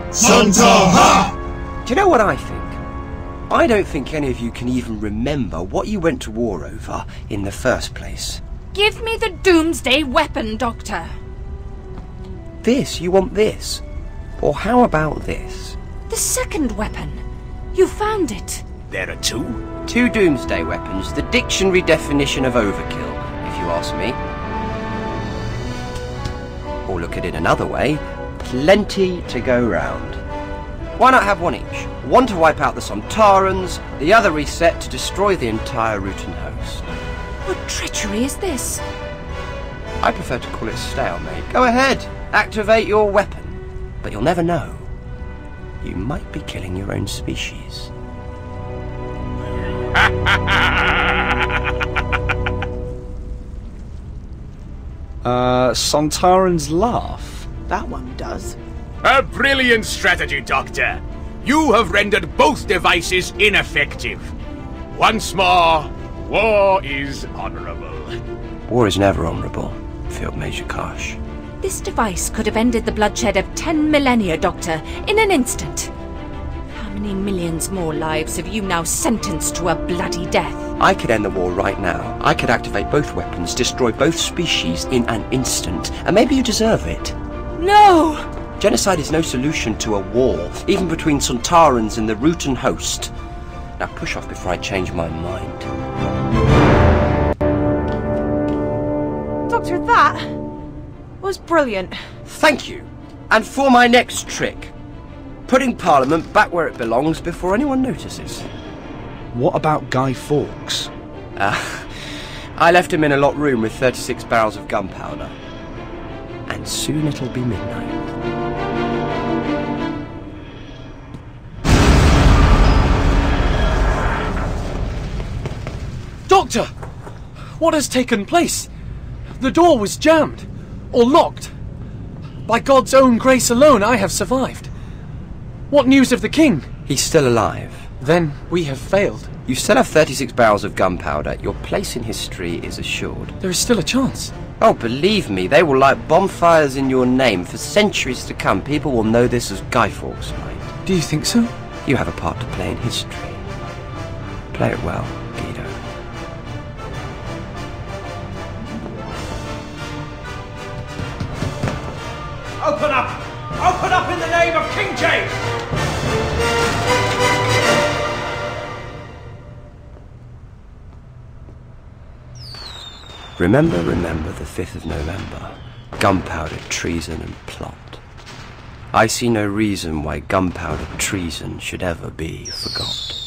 Sontar! Do you know what I think? I don't think any of you can even remember what you went to war over in the first place. Give me the Doomsday weapon, Doctor. This? You want this? Or how about this? The second weapon. You found it. There are two? Two Doomsday weapons, the dictionary definition of overkill, if you ask me. Or look at it another way, plenty to go round. Why not have one each? One to wipe out the Sontarans, the other reset to destroy the entire Rutan host. What treachery is this? I prefer to call it stalemate. Go ahead, activate your weapon. But you'll never know. You might be killing your own species. Sontaran's laugh. That one does. A brilliant strategy, Doctor. You have rendered both devices ineffective. Once more, war is honorable. War is never honorable, Field Major Karsh. This device could have ended the bloodshed of 10 millennia, Doctor, in an instant. How many millions more lives have you now sentenced to a bloody death? I could end the war right now. I could activate both weapons, destroy both species in an instant, and maybe you deserve it. No! Genocide is no solution to a war, even between Sontarans and the Rutan host. Now push off before I change my mind. Doctor, that was brilliant. Thank you. And for my next trick, putting Parliament back where it belongs before anyone notices. What about Guy Fawkes? I left him in a locked room with 36 barrels of gunpowder. And soon it'll be midnight. Doctor! What has taken place? The door was jammed, or locked. By God's own grace alone, I have survived. What news of the king? He's still alive. Then we have failed. You still have 36 barrels of gunpowder. Your place in history is assured. There is still a chance. Oh, believe me, they will light bonfires in your name. For centuries to come, people will know this as Guy Fawkes' night. Do you think so? You have a part to play in history. Play it well, Guido. Open up! Open up in the name of King James! Remember the 5th of November. Gunpowder, treason and plot. I see no reason why gunpowder treason should ever be forgot.